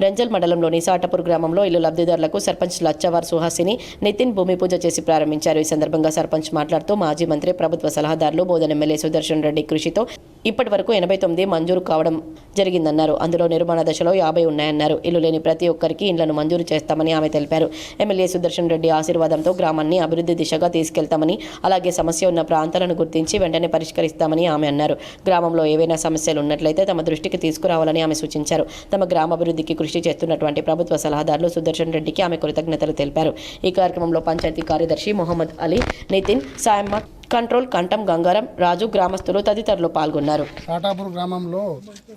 రెంజల్ మండలంలోని సాటపూర్ గ్రామంలో ఇల్లు లబ్ధిదారులకు సర్పంచ్ లచ్చవార్ సుహాసిని నితిన్ భూమి పూజ చేసి ప్రారంభించారు. ఈ సందర్భంగా సర్పంచ్ మాట్లాడుతూ మాజీ మంత్రి, ప్రభుత్వ సలహాదారులు బోధన ఎమ్మెల్యే సుదర్శన్ రెడ్డి కృషితో ఇప్పటి వరకు 89 మంజూరు కావడం జరిగిందన్నారు. అందులో నిర్మాణ దశలో 50 ఉన్నాయన్నారు. ఇల్లు లేని ప్రతి ఒక్కరికి ఇండ్లను మంజూరు చేస్తామని ఆమె తెలిపారు. ఎమ్మెల్యే సుదర్శన్ రెడ్డి ఆశీర్వాదంతో గ్రామాన్ని అభివృద్ధి దిశగా తీసుకెళ్తామని, అలాగే సమస్య ఉన్న ప్రాంతాలను గుర్తించి వెంటనే పరిష్కరిస్తామని ఆమె అన్నారు. గ్రామంలో ఏవైనా సమస్యలు ఉన్నట్లయితే తమ దృష్టికి తీసుకురావాలని ఆమె సూచించారు. తమ గ్రామాభివృద్ధికి కృషి చేస్తున్నటువంటి ప్రభుత్వ సలహాదారులు సుదర్శన్ రెడ్డికి ఆమె కృతజ్ఞతలు తెలిపారు. ఈ కార్యక్రమంలో పంచాయతీ కార్యదర్శి మొహమ్మద్ అలీ, నితిన్, సాయమ్మ, కంట్రోల్, కంఠం, గంగారం, రాజు, గ్రామస్తులు తదితరులు పాల్గొన్నారు.
సాటాపూర్ గ్రామంలో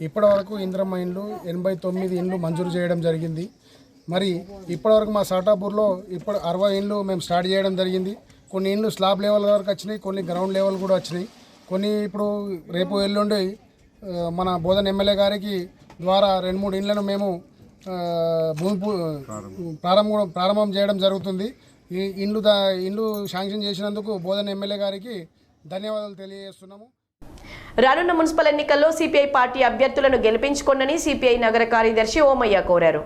ఇప్పటి వరకు ఇంద్రమ్మ ఇండ్లు 89 ఇండ్లు మంజూరు చేయడం జరిగింది. మరి ఇప్పటివరకు మా సాటాపూర్లో 60 ఇండ్లు మేము స్టార్ట్ చేయడం జరిగింది. కొన్ని ఇండ్లు స్లాబ్ లెవెల్ వరకు వచ్చినాయి, కొన్ని గ్రౌండ్ లెవెల్ కూడా వచ్చినాయి. కొన్ని ఇప్పుడు రేపు ఎల్లుండి మన బోధన ఎమ్మెల్యే గారికి ద్వారా 2-3 ఇండ్లను మేము ప్రారంభం చేయడం జరుగుతుంది. ఈ ఇండ్లు శాంక్షన్ చేసినందుకు బోధన ఎమ్మెల్యే గారికి ధన్యవాదాలు తెలియజేస్తున్నాము.
రానున్న మున్సిపల్ ఎన్నికల్లో సిపిఐ పార్టీ అభ్యర్థులను గెలిపించుకోండని సిపిఐ నగర కార్యదర్శి ఓమయ్య కోరారు.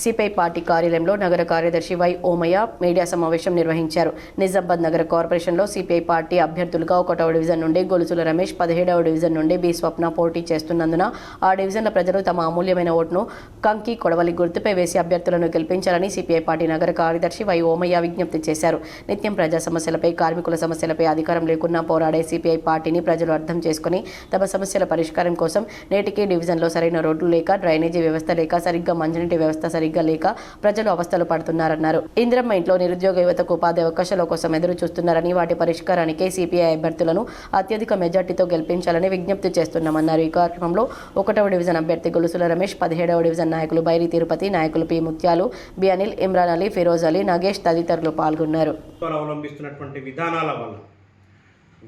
సిపిఐ పార్టీ కార్యాలయంలో నగర కార్యదర్శి వై ఓమయ్య మీడియా సమావేశం నిర్వహించారు. నిజామాబాద్ నగర కార్పొరేషన్లో సిపిఐ పార్టీ అభ్యర్థులుగా 1వ డివిజన్ నుండి గొలుసుల రమేష్, 17వ డివిజన్ నుండి బి స్వప్న పోటీ చేస్తున్నందున ఆ డివిజన్ల ప్రజలు తమ అమూల్యమైన ఓటును కంకి కొడవలి గుర్తుపై వేసి అభ్యర్థులను గెలిపించాలని సిపిఐ పార్టీ నగర కార్యదర్శి వై ఓమయ్య విజ్ఞప్తి చేశారు. నిత్యం ప్రజా సమస్యలపై, కార్మికుల సమస్యలపై అధికారం లేకున్నా పోరాడే సిపిఐ పార్టీని ప్రజలు అర్థం చేసుకుని తమ సమస్యల పరిష్కారం కోసం నేటికి డివిజన్లో సరైన రోడ్లు లేక, డ్రైనేజీ వ్యవస్థ లేక, సరిగ్గా మంచినీటి వ్యవస్థ సరిగ్గా లేక ప్రజలు అవస్థలు పడుతున్నారన్నారు. ఇందిరమ్మ ఇంట్లో నిరుద్యోగ యువతకు ఉపాధి అవకాశాల కోసం ఎదురు చూస్తున్నారని, వాటి పరిష్కారానికి సిపిఐ అభ్యర్థులను అత్యధిక మెజార్టీతో గెలిపించాలని విజ్ఞప్తి చేస్తున్నామన్నారు. ఈ కార్యక్రమంలో 1వ డివిజన్ అభ్యర్థి గొలుసుల రమేష్, 17వ డివిజన్ నాయకులు బైరి తిరుపతి, నాయకులు పి ముత్యాలు, బి అనిల్, ఇమ్రాన్ అలీ, ఫిరోజ్ అలీ, నగేష్ తదితరులు పాల్గొన్నారు.
అవలంబిస్తున్నటువంటి విధానాల వల్ల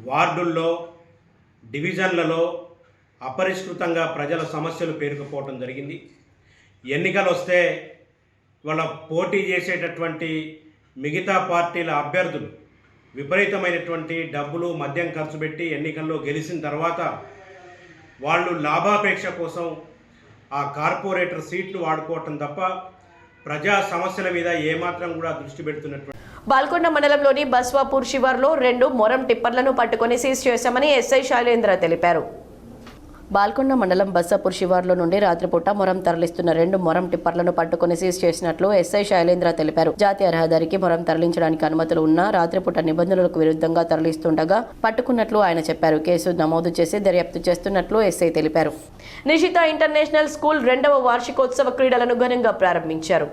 వార్డుల్లో, డివిజన్లలో అపరిష్కృతంగా ప్రజల సమస్యలు పేరుకుపోవడం జరిగింది. ఎన్నికలు వస్తే వాళ్ళ పోటీ చేసేటటువంటి మిగతా పార్టీల అభ్యర్థులు విపరీతమైనటువంటి డబ్బులు, మద్యం ఖర్చు పెట్టి ఎన్నికల్లో గెలిచిన తర్వాత వాళ్ళు లాభాపేక్ష కోసం ఆ కార్పొరేటర్ సీట్లు వాడుకోవటం తప్ప ప్రజా సమస్యల మీద ఏమాత్రం కూడా దృష్టి పెడుతున్నటువంటి
బాల్కొండ మండలంలోని బస్వాపూర్ శివార్లో 2 మొరం టిప్పర్లను పట్టుకొని సీజ్ చేశామని ఎస్ఐ శైలేంద్ర తెలిపారు. బాల్కొండ మండలం బస్సాపూర్ శివార్లో నుండి రాత్రిపూట మొరం తరలిస్తున్న 2 మొరం టిప్పర్లను పట్టుకుని సీజ్ చేసినట్లు ఎస్ఐ శైలేంద్ర తెలిపారు. జాతీయ రహదారికి మొరం తరలించడానికి అనుమతులు ఉన్నా రాత్రిపూట నిబంధనలకు విరుద్ధంగా తరలిస్తుండగా పట్టుకున్నట్లు ఆయన చెప్పారు. కేసు నమోదు చేసి దర్యాప్తు చేస్తున్నట్లు ఎస్ఐ తెలిపారు. నిషిత ఇంటర్నేషనల్ స్కూల్ 2వ వార్షికోత్సవ క్రీడలను ఘనంగా ప్రారంభించారు.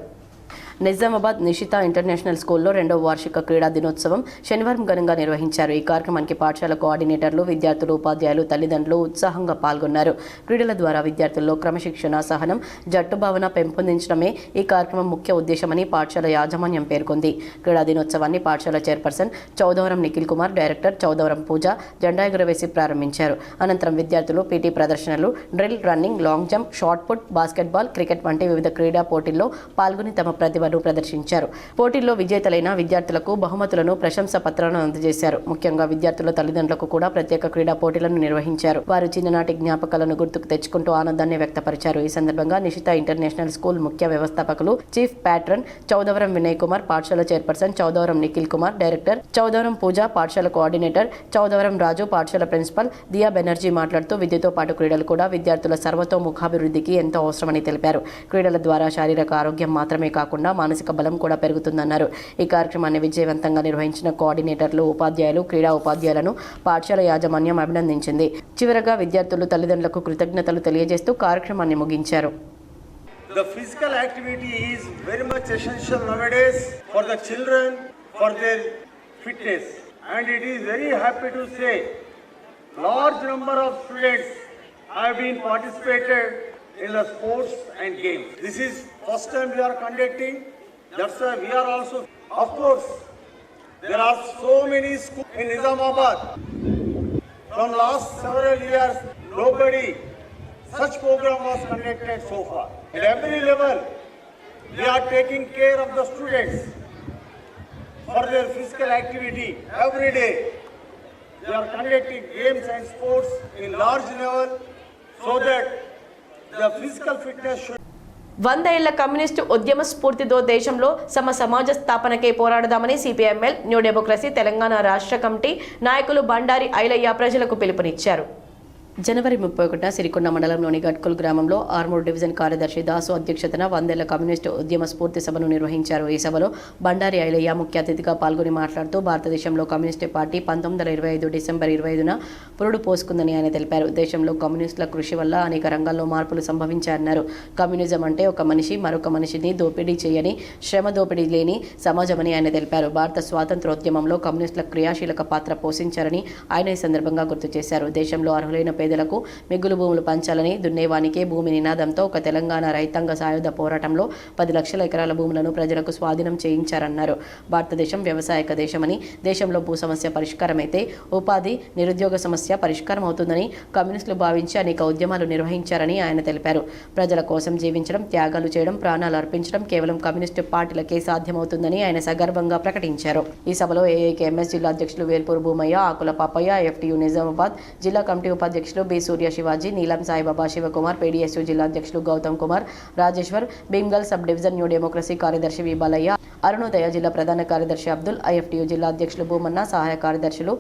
నిజామాబాద్ నిషిత ఇంటర్నేషనల్ స్కూల్లో 2వ వార్షిక క్రీడా దినోత్సవం శనివారం ఘనంగా నిర్వహించారు. ఈ కార్యక్రమానికి పాఠశాల కోఆర్డినేటర్లు, విద్యార్థులు, ఉపాధ్యాయులు, తల్లిదండ్రులు ఉత్సాహంగా పాల్గొన్నారు. క్రీడల ద్వారా విద్యార్థుల్లో క్రమశిక్షణ, సహనం, జట్టు భావన పెంపొందించడమే ఈ కార్యక్రమం ముఖ్య ఉద్దేశమని పాఠశాల యాజమాన్యం పేర్కొంది. క్రీడా దినోత్సవాన్ని పాఠశాల చైర్పర్సన్ చౌదవరం నిఖిల్ కుమార్, డైరెక్టర్ చౌదవరం పూజ జెండా ఎగురవేసి ప్రారంభించారు. అనంతరం విద్యార్థులు పీటీ ప్రదర్శనలు, drill, running, long jump, shot put, basketball, cricket వంటి వివిధ క్రీడా పోటీల్లో పాల్గొని తమ ప్రతిభ ప్రదర్శించారు. పోటీల్లో విజేతలైన విద్యార్థులకు బహుమతులను, ప్రశంసా పత్రాలను అందజేశారు. ముఖ్యంగా విద్యార్థుల తల్లిదండ్రులకు కూడా ప్రత్యేక క్రీడా పోటీలను నిర్వహించారు. వారు చిన్ననాటి జ్ఞాపకాలను గుర్తుకు తెచ్చుకుంటూ ఆనందాన్ని వ్యక్తపరిచారు. ఈ సందర్భంగా నిషిత ఇంటర్నేషనల్ స్కూల్ ముఖ్య వ్యవస్థాపకులు, చీఫ్ ప్యాట్రన్ చౌదవరం వినయ్ కుమార్, పాఠశాల చైర్పర్సన్ చౌదవరం నిఖిల్ కుమార్, డైరెక్టర్ చౌదవరం పూజ, పాఠశాల కోఆర్డినేటర్ చౌదవరం రాజు, పాఠశాల ప్రిన్సిపల్ దియా బెనర్జీ మాట్లాడుతూ విద్యతో పాటు క్రీడలు కూడా విద్యార్థుల సర్వతోముఖాభివృద్ధికి ఎంతో అవసరమని తెలిపారు. క్రీడల ద్వారా శారీరక ఆరోగ్యం మాత్రమే కాకుండా మానసిక బలం కూడా పెరుగుతుందన్నారు. ఈ కార్యక్రమాన్ని విజయవంతంగా నిర్వహించిన కోఆర్డినేటర్లు, ఉపాధ్యాయులు, క్రీడా ఉపాధ్యాయులను పాఠశాల యాజమాన్యం అభినందించింది. చివరగా విద్యార్థులు తల్లిదండ్రులకు కృతజ్ఞతలు తెలియజేస్తూ కార్యక్రమాన్ని ముగించారు.
The physical activity is very much essential nowadays for the children, for their fitness, and it is very happy to say large number of students have been participated in the sports and games. This is first time we are conducting. That's why we are also, of course, there are so many schools in Nizamabad. From last several years, nobody such program was conducted so far. At every level, we are taking care of the students for their physical activity every day. We are conducting games and sports in large level so that the physical fitness should
100 ఏళ్ల కమ్యూనిస్టు ఉద్యమ స్ఫూర్తితో దేశంలో సమాజ స్థాపనకే పోరాడదామని సిపిఎంఎల్ న్యూ డెమోక్రసీ తెలంగాణ రాష్ట్ర కమిటీ నాయకులు బండారి ఐలయ్య ప్రజలకు పిలుపునిచ్చారు. జనవరి 31న సిరికొండ మండలంలోని గట్కుల్ గ్రామంలో ఆర్మూర్ డివిజన్ కార్యదర్శి దాసు అధ్యక్షతన 100 ఏళ్ల కమ్యూనిస్టు ఉద్యమ స్ఫూర్తి సభను నిర్వహించారు. ఈ సభలో బండారి ఐలయ్య ముఖ్య అతిథిగా పాల్గొని మాట్లాడుతూ భారతదేశంలో కమ్యూనిస్టు పార్టీ 1925 డిసెంబర్ 25న పురుడు పోసుకుందని ఆయన తెలిపారు. దేశంలో కమ్యూనిస్టుల కృషి వల్ల అనేక రంగాల్లో మార్పులు సంభవించారన్నారు. కమ్యూనిజం అంటే ఒక మనిషి మరొక మనిషిని దోపిడీ చేయని, శ్రమ దోపిడీ లేని సమాజమని ఆయన తెలిపారు. భారత స్వాతంత్రోద్యమంలో కమ్యూనిస్టుల క్రియాశీలక పాత్ర పోషించారని ఆయన ఈ సందర్భంగా గుర్తు చేశారు. దేశంలో అర్హులైన పేదలకు మిగులు భూములు పంచాలని, దున్నేవానికే భూమి నినాదంతో ఒక తెలంగాణ రైతాంగ సాయుధ పోరాటంలో 10 లక్షల ఎకరాల భూములను ప్రజలకు స్వాధీనం చేయించారన్నారు. భారతదేశం వ్యవసాయక దేశమని, దేశంలో భూ సమస్య పరిష్కారమైతే ఉపాధి, నిరుద్యోగ సమస్య పరిష్కారం అవుతుందని కమ్యూనిస్టులు భావించి అనేక ఉద్యమాలు నిర్వహించారని ఆయన తెలిపారు. ప్రజల కోసం జీవించడం, త్యాగాలు చేయడం, ప్రాణాలు అర్పించడం కేవలం కమ్యూనిస్టు పార్టీలకే సాధ్యమవుతుందని ఆయన సగర్వంగా ప్రకటించారు. ఈ సభలో ఏఐకేఎంఎస్ జిల్లా అధ్యక్షులు వేల్పూరు భూమయ్య, ఆకుల పాపయ్య, ఎఫ్టీయూ నిజామాబాద్ జిల్లా కమిటీ ఉపాధ్యక్షులు అధ్యక్షులు బి సూర్య శివాజీ, నీలం సాయిబాబా శివకుమార్, పీడీఎస్యూ జిల్లా అధ్యక్షులు Gautam Kumar, Rajeshwar, Bhimgal sub division new democracy కార్యదర్శి వి బాలయ్య, అరుణోదయ జిల్లా ప్రధాన కార్యదర్శి అబ్దుల్, ఐఎఫ్టీయూ జిల్లా అధ్యక్షులు భూమన్న, సహాయ కార్యదర్శులు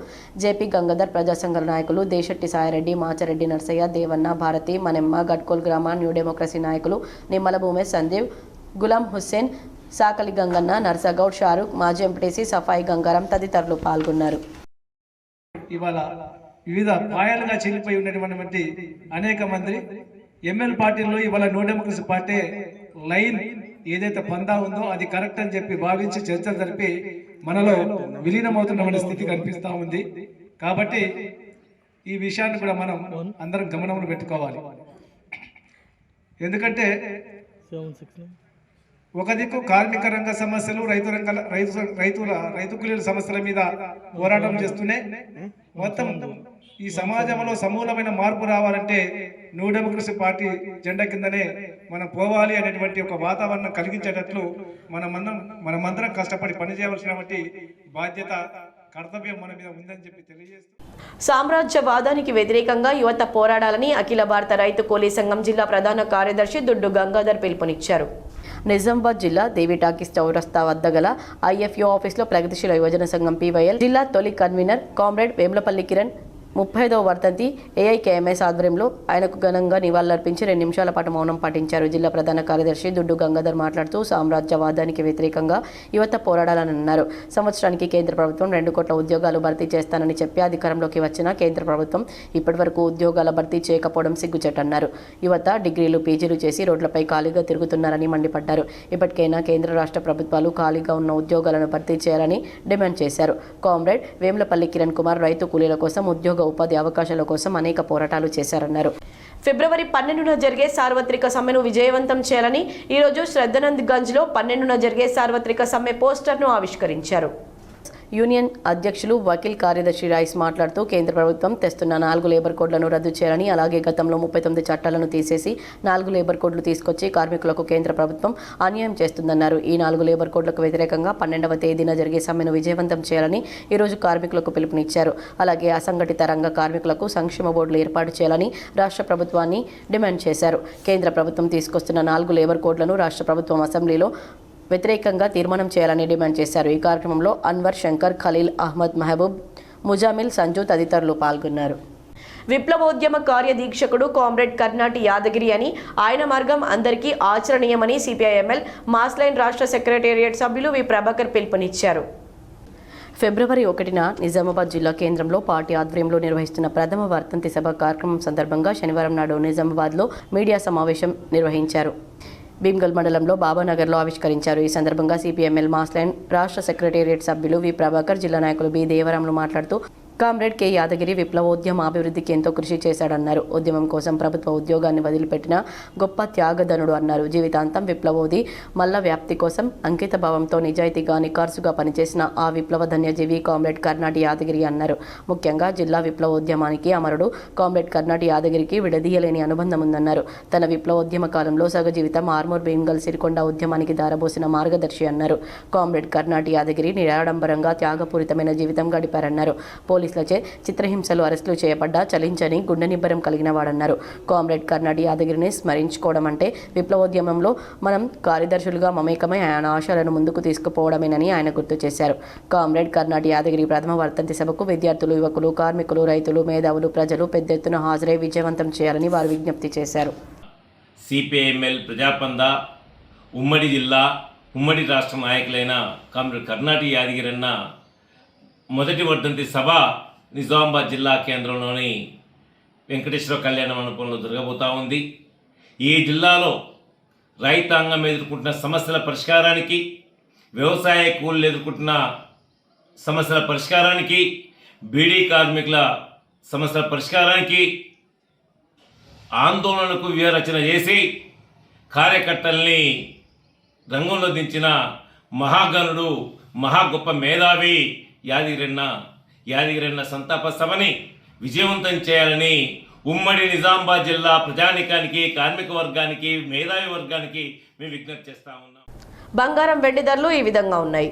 జేపీ గంగాధర్, ప్రజా సంఘాల నాయకులు దేశెట్టి సాయిరెడ్డి, మాచారెడ్డి నర్సయ్య, దేవన్న, భారతి, మನೆమ్మ, గడ్కోల్ గ్రామ న్యూ డెమోక్రసీ నాయకులు నిమ్మల భూమేష్, సందీప్, గులాం హుస్సేన్, సాకలి గంగన్న, నర్సగౌడ్, షారూక్, మాజీ ఎంపీటీసీ సఫాయి గంగారం తదితరులు పాల్గొన్నారు.
ఇవాళ వివిధ పాయాలుగా చెల్లిపోయి ఉన్నటువంటి అనేక మంది ఎంఎల్ పార్టీల్లో ఇవాళ న్యూ డెమోక్రసీ పార్టీ లైన్ ఏదైతే పందా ఉందో అది కరెక్ట్ అని చెప్పి భావించి చర్చలు జరిపి మనలో విలీనమవుతున్న స్థితి కనిపిస్తూ ఉంది. కాబట్టి ఈ విషయాన్ని కూడా మనం అందరం గమనంలో పెట్టుకోవాలి. ఎందుకంటే ఒక దిక్కు కార్మిక రంగ సమస్యలు, రైతు కూలీల సమస్యల మీద పోరాటం చేస్తూనే మొత్తం ఈ సమాజంలో సమూలమైన మార్పు రావాలంటే న్యూ డెమోక్రసీ పార్టీ జెండా కిందనే మనం పోవాలి అనేటువంటి ఒక వాతావరణం కలిగించేటట్లు మనమందరం కష్టపడి పనిచేయవలసినటువంటి బాధ్యత, కర్తవ్యం మన మీద ఉందని చెప్పి తెలియజేస్తూ
సామ్రాజ్యవాదానికి వ్యతిరేకంగా యువత పోరాడాలని అఖిల భారత రైతు కూలీ సంఘం జిల్లా ప్రధాన కార్యదర్శి దుడ్డు గంగాధర్ పిలుపునిచ్చారు. నిజామాబాద్ జిల్లా దేవి టాకీస్ చౌరస్తా వద్ద గల ఐఎఫ్యూ ఆఫీసులో ప్రగతిశీల యువజన సంఘం పీవైఎల్ జిల్లా తొలి కన్వీనర్ కామ్రేడ్ వేములపల్లి కిరణ్ 35వ వర్ధంతి ఏఐకేఎంఎస్ ఆధ్వర్యంలో ఆయనకు ఘనంగా నివాళులర్పించి 2 నిమిషాల పాటు మౌనం పాటించారు. జిల్లా ప్రధాన కార్యదర్శి దుడ్డు గంగాధర్ మాట్లాడుతూ సామ్రాజ్యవాదానికి వ్యతిరేకంగా యువత పోరాడాలని అన్నారు. సంవత్సరానికి కేంద్ర ప్రభుత్వం 2 కోట్ల ఉద్యోగాలు భర్తీ చేస్తానని చెప్పి అధికారంలోకి వచ్చిన కేంద్ర ప్రభుత్వం ఇప్పటివరకు ఉద్యోగాల భర్తీ చేయకపోవడం సిగ్గుచేటన్నారు. యువత డిగ్రీలు, పీజీలు చేసి రోడ్లపై ఖాళీగా తిరుగుతున్నారని మండిపడ్డారు. ఇప్పటికైనా కేంద్ర రాష్ట్ర ప్రభుత్వాలు ఖాళీగా ఉన్న ఉద్యోగాలను భర్తీ చేయాలని డిమాండ్ చేశారు. కామ్రేడ్ వేములపల్లి కిరణ్ కుమార్ రైతు కూలీల కోసం ఉద్యోగ ఉపాధి అవకాశాల కోసం అనేక పోరాటాలు చేశారన్నారు. ఫిబ్రవరి 12న జరిగే సార్వత్రిక సమ్మెను విజయవంతం చేయాలని ఈరోజు శ్రద్ధనంద్ గంజ్లో 12న జరిగే సార్వత్రిక సమ్మె పోస్టర్ను ఆవిష్కరించారు. యూనియన్ అధ్యక్షులు వకీల్ కార్యదర్శి రైస్ మాట్లాడుతూ కేంద్ర ప్రభుత్వం తెస్తున్న 4 లేబర్ కోడ్లను రద్దు చేయాలని, అలాగే గతంలో 39 చట్టాలను తీసేసి 4 లేబర్ కోడ్లు తీసుకొచ్చి కార్మికులకు కేంద్ర ప్రభుత్వం అన్యాయం చేస్తుందన్నారు. ఈ 4 లేబర్ కోడ్లకు వ్యతిరేకంగా 12వ తేదీన జరిగే సమ్మెను విజయవంతం చేయాలని ఈరోజు కార్మికులకు పిలుపునిచ్చారు. అలాగే అసంఘటిత రంగ కార్మికులకు సంక్షేమ బోర్డులు ఏర్పాటు చేయాలని రాష్ట్ర ప్రభుత్వాన్ని డిమాండ్ చేశారు. కేంద్ర ప్రభుత్వం తీసుకొస్తున్న 4 లేబర్ కోడ్లను రాష్ట్ర ప్రభుత్వం అసెంబ్లీలో వ్యతిరేకంగా తీర్మానం చేయాలని డిమాండ్ చేశారు. ఈ కార్యక్రమంలో అన్వర్, శంకర్, ఖలీల్, అహ్మద్, మహబూబ్, ముజామిల్, సంజు తదితరులు పాల్గొన్నారు. విప్లవోద్యమ కార్యదీక్షకుడు కామ్రేడ్ కర్నాటి యాదగిరి అని, ఆయన మార్గం అందరికీ ఆచరణీయమని సిపిఐఎంఎల్ మాస్లైన్ రాష్ట్ర సెక్రటేరియట్ సభ్యులు వి ప్రభాకర్ పిలుపునిచ్చారు. ఫిబ్రవరి 1న నిజామాబాద్ జిల్లా కేంద్రంలో పార్టీ ఆధ్వర్యంలో నిర్వహిస్తున్న ప్రథమ వర్ధంతి సభ కార్యక్రమం సందర్భంగా శనివారం నాడు నిజామాబాద్లో మీడియా సమావేశం నిర్వహించారు. భీమ్గల్ మండలంలో బాబానగర్లో ఆవిష్కరించారు. ఈ సందర్భంగా సిపిఎంఎల్ మాస్లైన్ రాష్ట్ర సెక్రటేరియట్ సభ్యులు వి ప్రభాకర్, జిల్లా నాయకులు బి దేవరాములు మాట్లాడుతూ కామ్రేడ్ కె యాదగిరి విప్లవోద్యమ అభివృద్ధికి ఎంతో కృషి చేశాడన్నారు. ఉద్యమం కోసం ప్రభుత్వ ఉద్యోగాన్ని వదిలిపెట్టిన గొప్ప త్యాగధనుడు అన్నారు. జీవితాంతం విప్లవోది మల్ల వ్యాప్తి కోసం అంకిత భావంతో నిజాయితీగా నికార్సుగా పనిచేసిన ఆ విప్లవ ధన్యజీవి కామ్రేడ్ కర్నాటి యాదగిరి అన్నారు. ముఖ్యంగా జిల్లా విప్లవోద్యమానికి అమరుడు కామ్రేడ్ కర్నాటి యాదగిరికి విడదీయలేని అనుబంధం ఉందన్నారు. తన విప్లవోద్యమ కాలంలో సగ జీవితం ఆర్మూర్, భీమ్గల్, సిరికొండ ఉద్యమానికి దారబోసిన మార్గదర్శి అన్నారు. కామ్రేడ్ కర్నాటి యాదగిరి నిరాడంబరంగా త్యాగపూరితమైన జీవితం గడిపారన్నారు. పోలీసులచే చిత్రహింసలు, అరెస్టులు చేయబడ్డా చలించని గుండె నిబ్బరం కలిగిన వాడన్నారు. కామ్రేడ్ కర్నాటి యాదగిరిని స్మరించుకోవడం అంటే విప్లవోద్యమంలో మనం కార్యదర్శులుగా మమేకమై ఆయన ఆశయాలను ముందుకు తీసుకుపోవడమేనని ఆయన గుర్తు చేశారు. కామ్రేడ్ కర్నాటి యాదగిరి ప్రథమ వర్ధంతి సభకు విద్యార్థులు, యువకులు, కార్మికులు, రైతులు, మేధావులు, ప్రజలు పెద్ద ఎత్తున హాజరై విజయవంతం చేయాలని వారు విజ్ఞప్తి చేశారు.
సిపిఐఎంఎల్ ప్రజాపంద ఉమ్మడి జిల్లా, ఉమ్మడి రాష్ట్ర నాయకులైన కామ్రేడ్ కర్నాటి యాదగిరన్న మొదటి వర్ధంతి సభ నిజామాబాద్ జిల్లా కేంద్రంలోని వెంకటేశ్వర కళ్యాణ మండపంలో జరగబోతూ ఉంది. ఈ జిల్లాలో రైతాంగం ఎదుర్కొంటున్న సమస్యల పరిష్కారానికి, వ్యవసాయ కూలీలు ఎదుర్కొంటున్న సమస్యల పరిష్కారానికి, బీడీ కార్మికుల సమస్యల పరిష్కారానికి ఆందోళనకు వ్యూహరచన చేసి కార్యకర్తల్ని రంగంలో దించిన మహాగణుడు, మహా గొప్ప మేధావి యాదగిరన్న సంతాప సభని విజయవంతం చేయాలని ఉమ్మడి నిజామాబాద్ జిల్లా ప్రజానికానికి, కార్మిక వర్గానికి, మేధావి వర్గానికి మేము విజ్ఞప్తి చేస్తా ఉన్నాం.
బంగారం, వెండి ధరలు ఈ విధంగా ఉన్నాయి.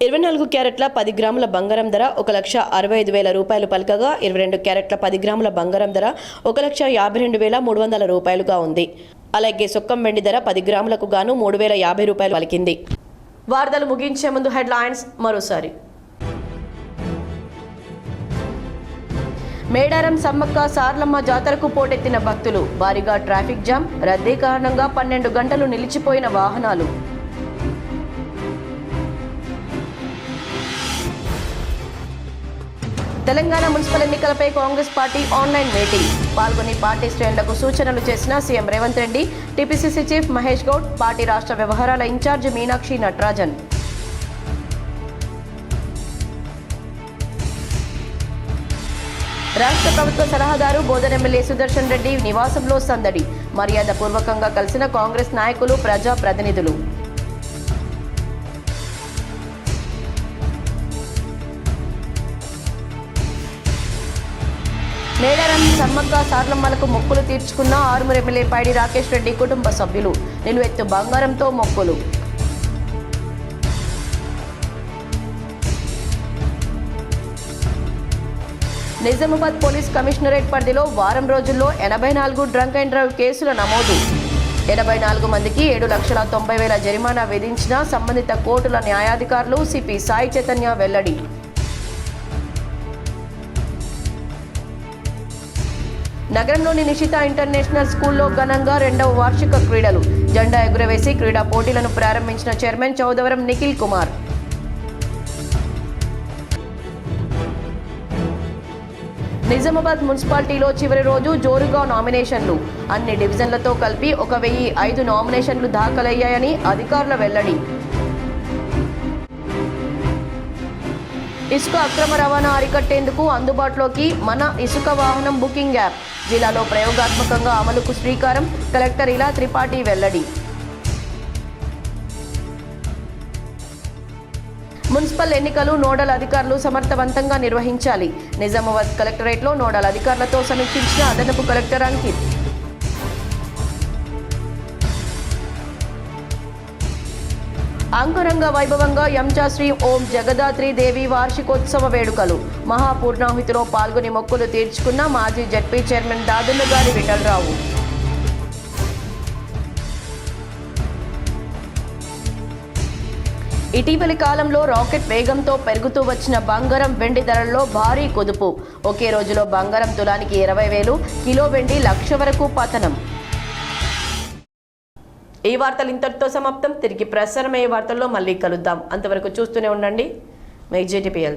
24 క్యారెట్ల 10 గ్రాముల బంగారం ధర 1,65,000 రూపాయలు పలకగా 22 క్యారెట్ల 10 గ్రాముల బంగారం ధర 1,52,300 రూపాయలుగా ఉంది. అలాగే సొక్కం వెండి ధర 10 గ్రాములకు గాను 3,050 రూపాయలు పలికింది. వార్తలు ముగించే ముందు హెడ్లైన్స్ మరోసారి. మేడారం సమ్మక్క సార్లమ్మ జాతరకు పోటెత్తిన భక్తులు, భారీగా ట్రాఫిక్ జామ్, రద్దీ కారణంగా 12 గంటలు నిలిచిపోయిన వాహనాలు. తెలంగాణ మున్సిపల్ ఎన్నికలపై కాంగ్రెస్ పార్టీ ఆన్లైన్ మీటింగ్ పాల్గొని పార్టీ శ్రేణులకు సూచనలు చేసిన CM Revanth Reddy, TPCC chief Mahesh Goud, party రాష్ట్ర వ్యవహారాల ఇన్ఛార్జ్ మీనాక్షి నటరాజన్. రాష్ట్ర ప్రభుత్వ సలహాదారు బోధన్ ఎమ్మెల్యే సుదర్శన్ రెడ్డి నివాసంలో సందడి, మర్యాద పూర్వకంగా కలిసిన కాంగ్రెస్ నాయకులు, ప్రజా ప్రతినిధులు. మేడారం సమ్మక్క సార్లమ్మలకు మొక్కులు తీర్చుకున్న ఆరుమూరు ఎమ్మెల్యే పైడి రాకేష్ రెడ్డి కుటుంబ సభ్యులు, నిలువెత్తు బంగారంతో మొక్కులు. నిజామాబాద్ పోలీస్ కమిషనరేట్ పరిధిలో వారం రోజుల్లో 84 డ్రంక్ అండ్ డ్రైవ్ కేసుల నమోదు. 84 మందికి 7,90,000 జరిమానా విధించిన సంబంధిత కోర్టుల న్యాయాధికారులు, సిపి సాయి చైతన్య వెల్లడి. నగరంలోని నిషిత ఇంటర్నేషనల్ స్కూల్లో ఘనంగా 2వ వార్షిక క్రీడలు, జెండా ఎగురవేసి క్రీడా పోటీలను ప్రారంభించిన చైర్మన్ చౌదవరం నిఖిల్ కుమార్. నిజామాబాద్ మున్సిపాలిటీలో చివరి రోజు జోరుగా నామినేషన్లు, అన్ని డివిజన్లతో కలిపి 1,005 నామినేషన్లు దాఖలయ్యాయని అధికారుల వెల్లడి. ఇసుక అక్రమ రవాణా అరికట్టేందుకు అందుబాటులోకి మన ఇసుక వాహనం బుకింగ్ యాప్ జిల్లాలో ప్రయోగాత్మకంగా అమలుకు శ్రీకారం, కలెక్టర్ ఇలా త్రిపాఠి వెల్లడి. మున్సిపల్ ఎన్నికలు నోడల్ అధికారులు సమర్థవంతంగా నిర్వహించాలి. నిజామాబాద్ కలెక్టరేట్లో నోడల్ అధికారులతో సమీక్షించిన అదనపు కలెక్టర్ అంకిత్. అంగరంగ వైభవంగా యంచాశ్రీ ఓం జగదాత్రి దేవి వార్షికోత్సవ వేడుకలు, మహాపూర్ణాహుతిలో పాల్గొని మొక్కులు తీర్చుకున్న మాజీ జడ్పీ చైర్మన్ దాదులగారి విఠలరావు. ఇటీవలి కాలంలో రాకెట్ వేగంతో పెరుగుతూ వచ్చిన బంగారం, వెండి ధరల్లో భారీ కుదుపు. ఒకే రోజులో బంగారం తులానికి 20,000, కిలో వెండి 1,00,000 వరకు పతనం. ఈ వార్తలు ఇంతటితో సమాప్తం. తిరిగి ప్రసారమయ్యే వార్తల్లో మళ్ళీ కలుద్దాం. అంతవరకు చూస్తూనే ఉండండి. మెగ్జిటిపిఎల్.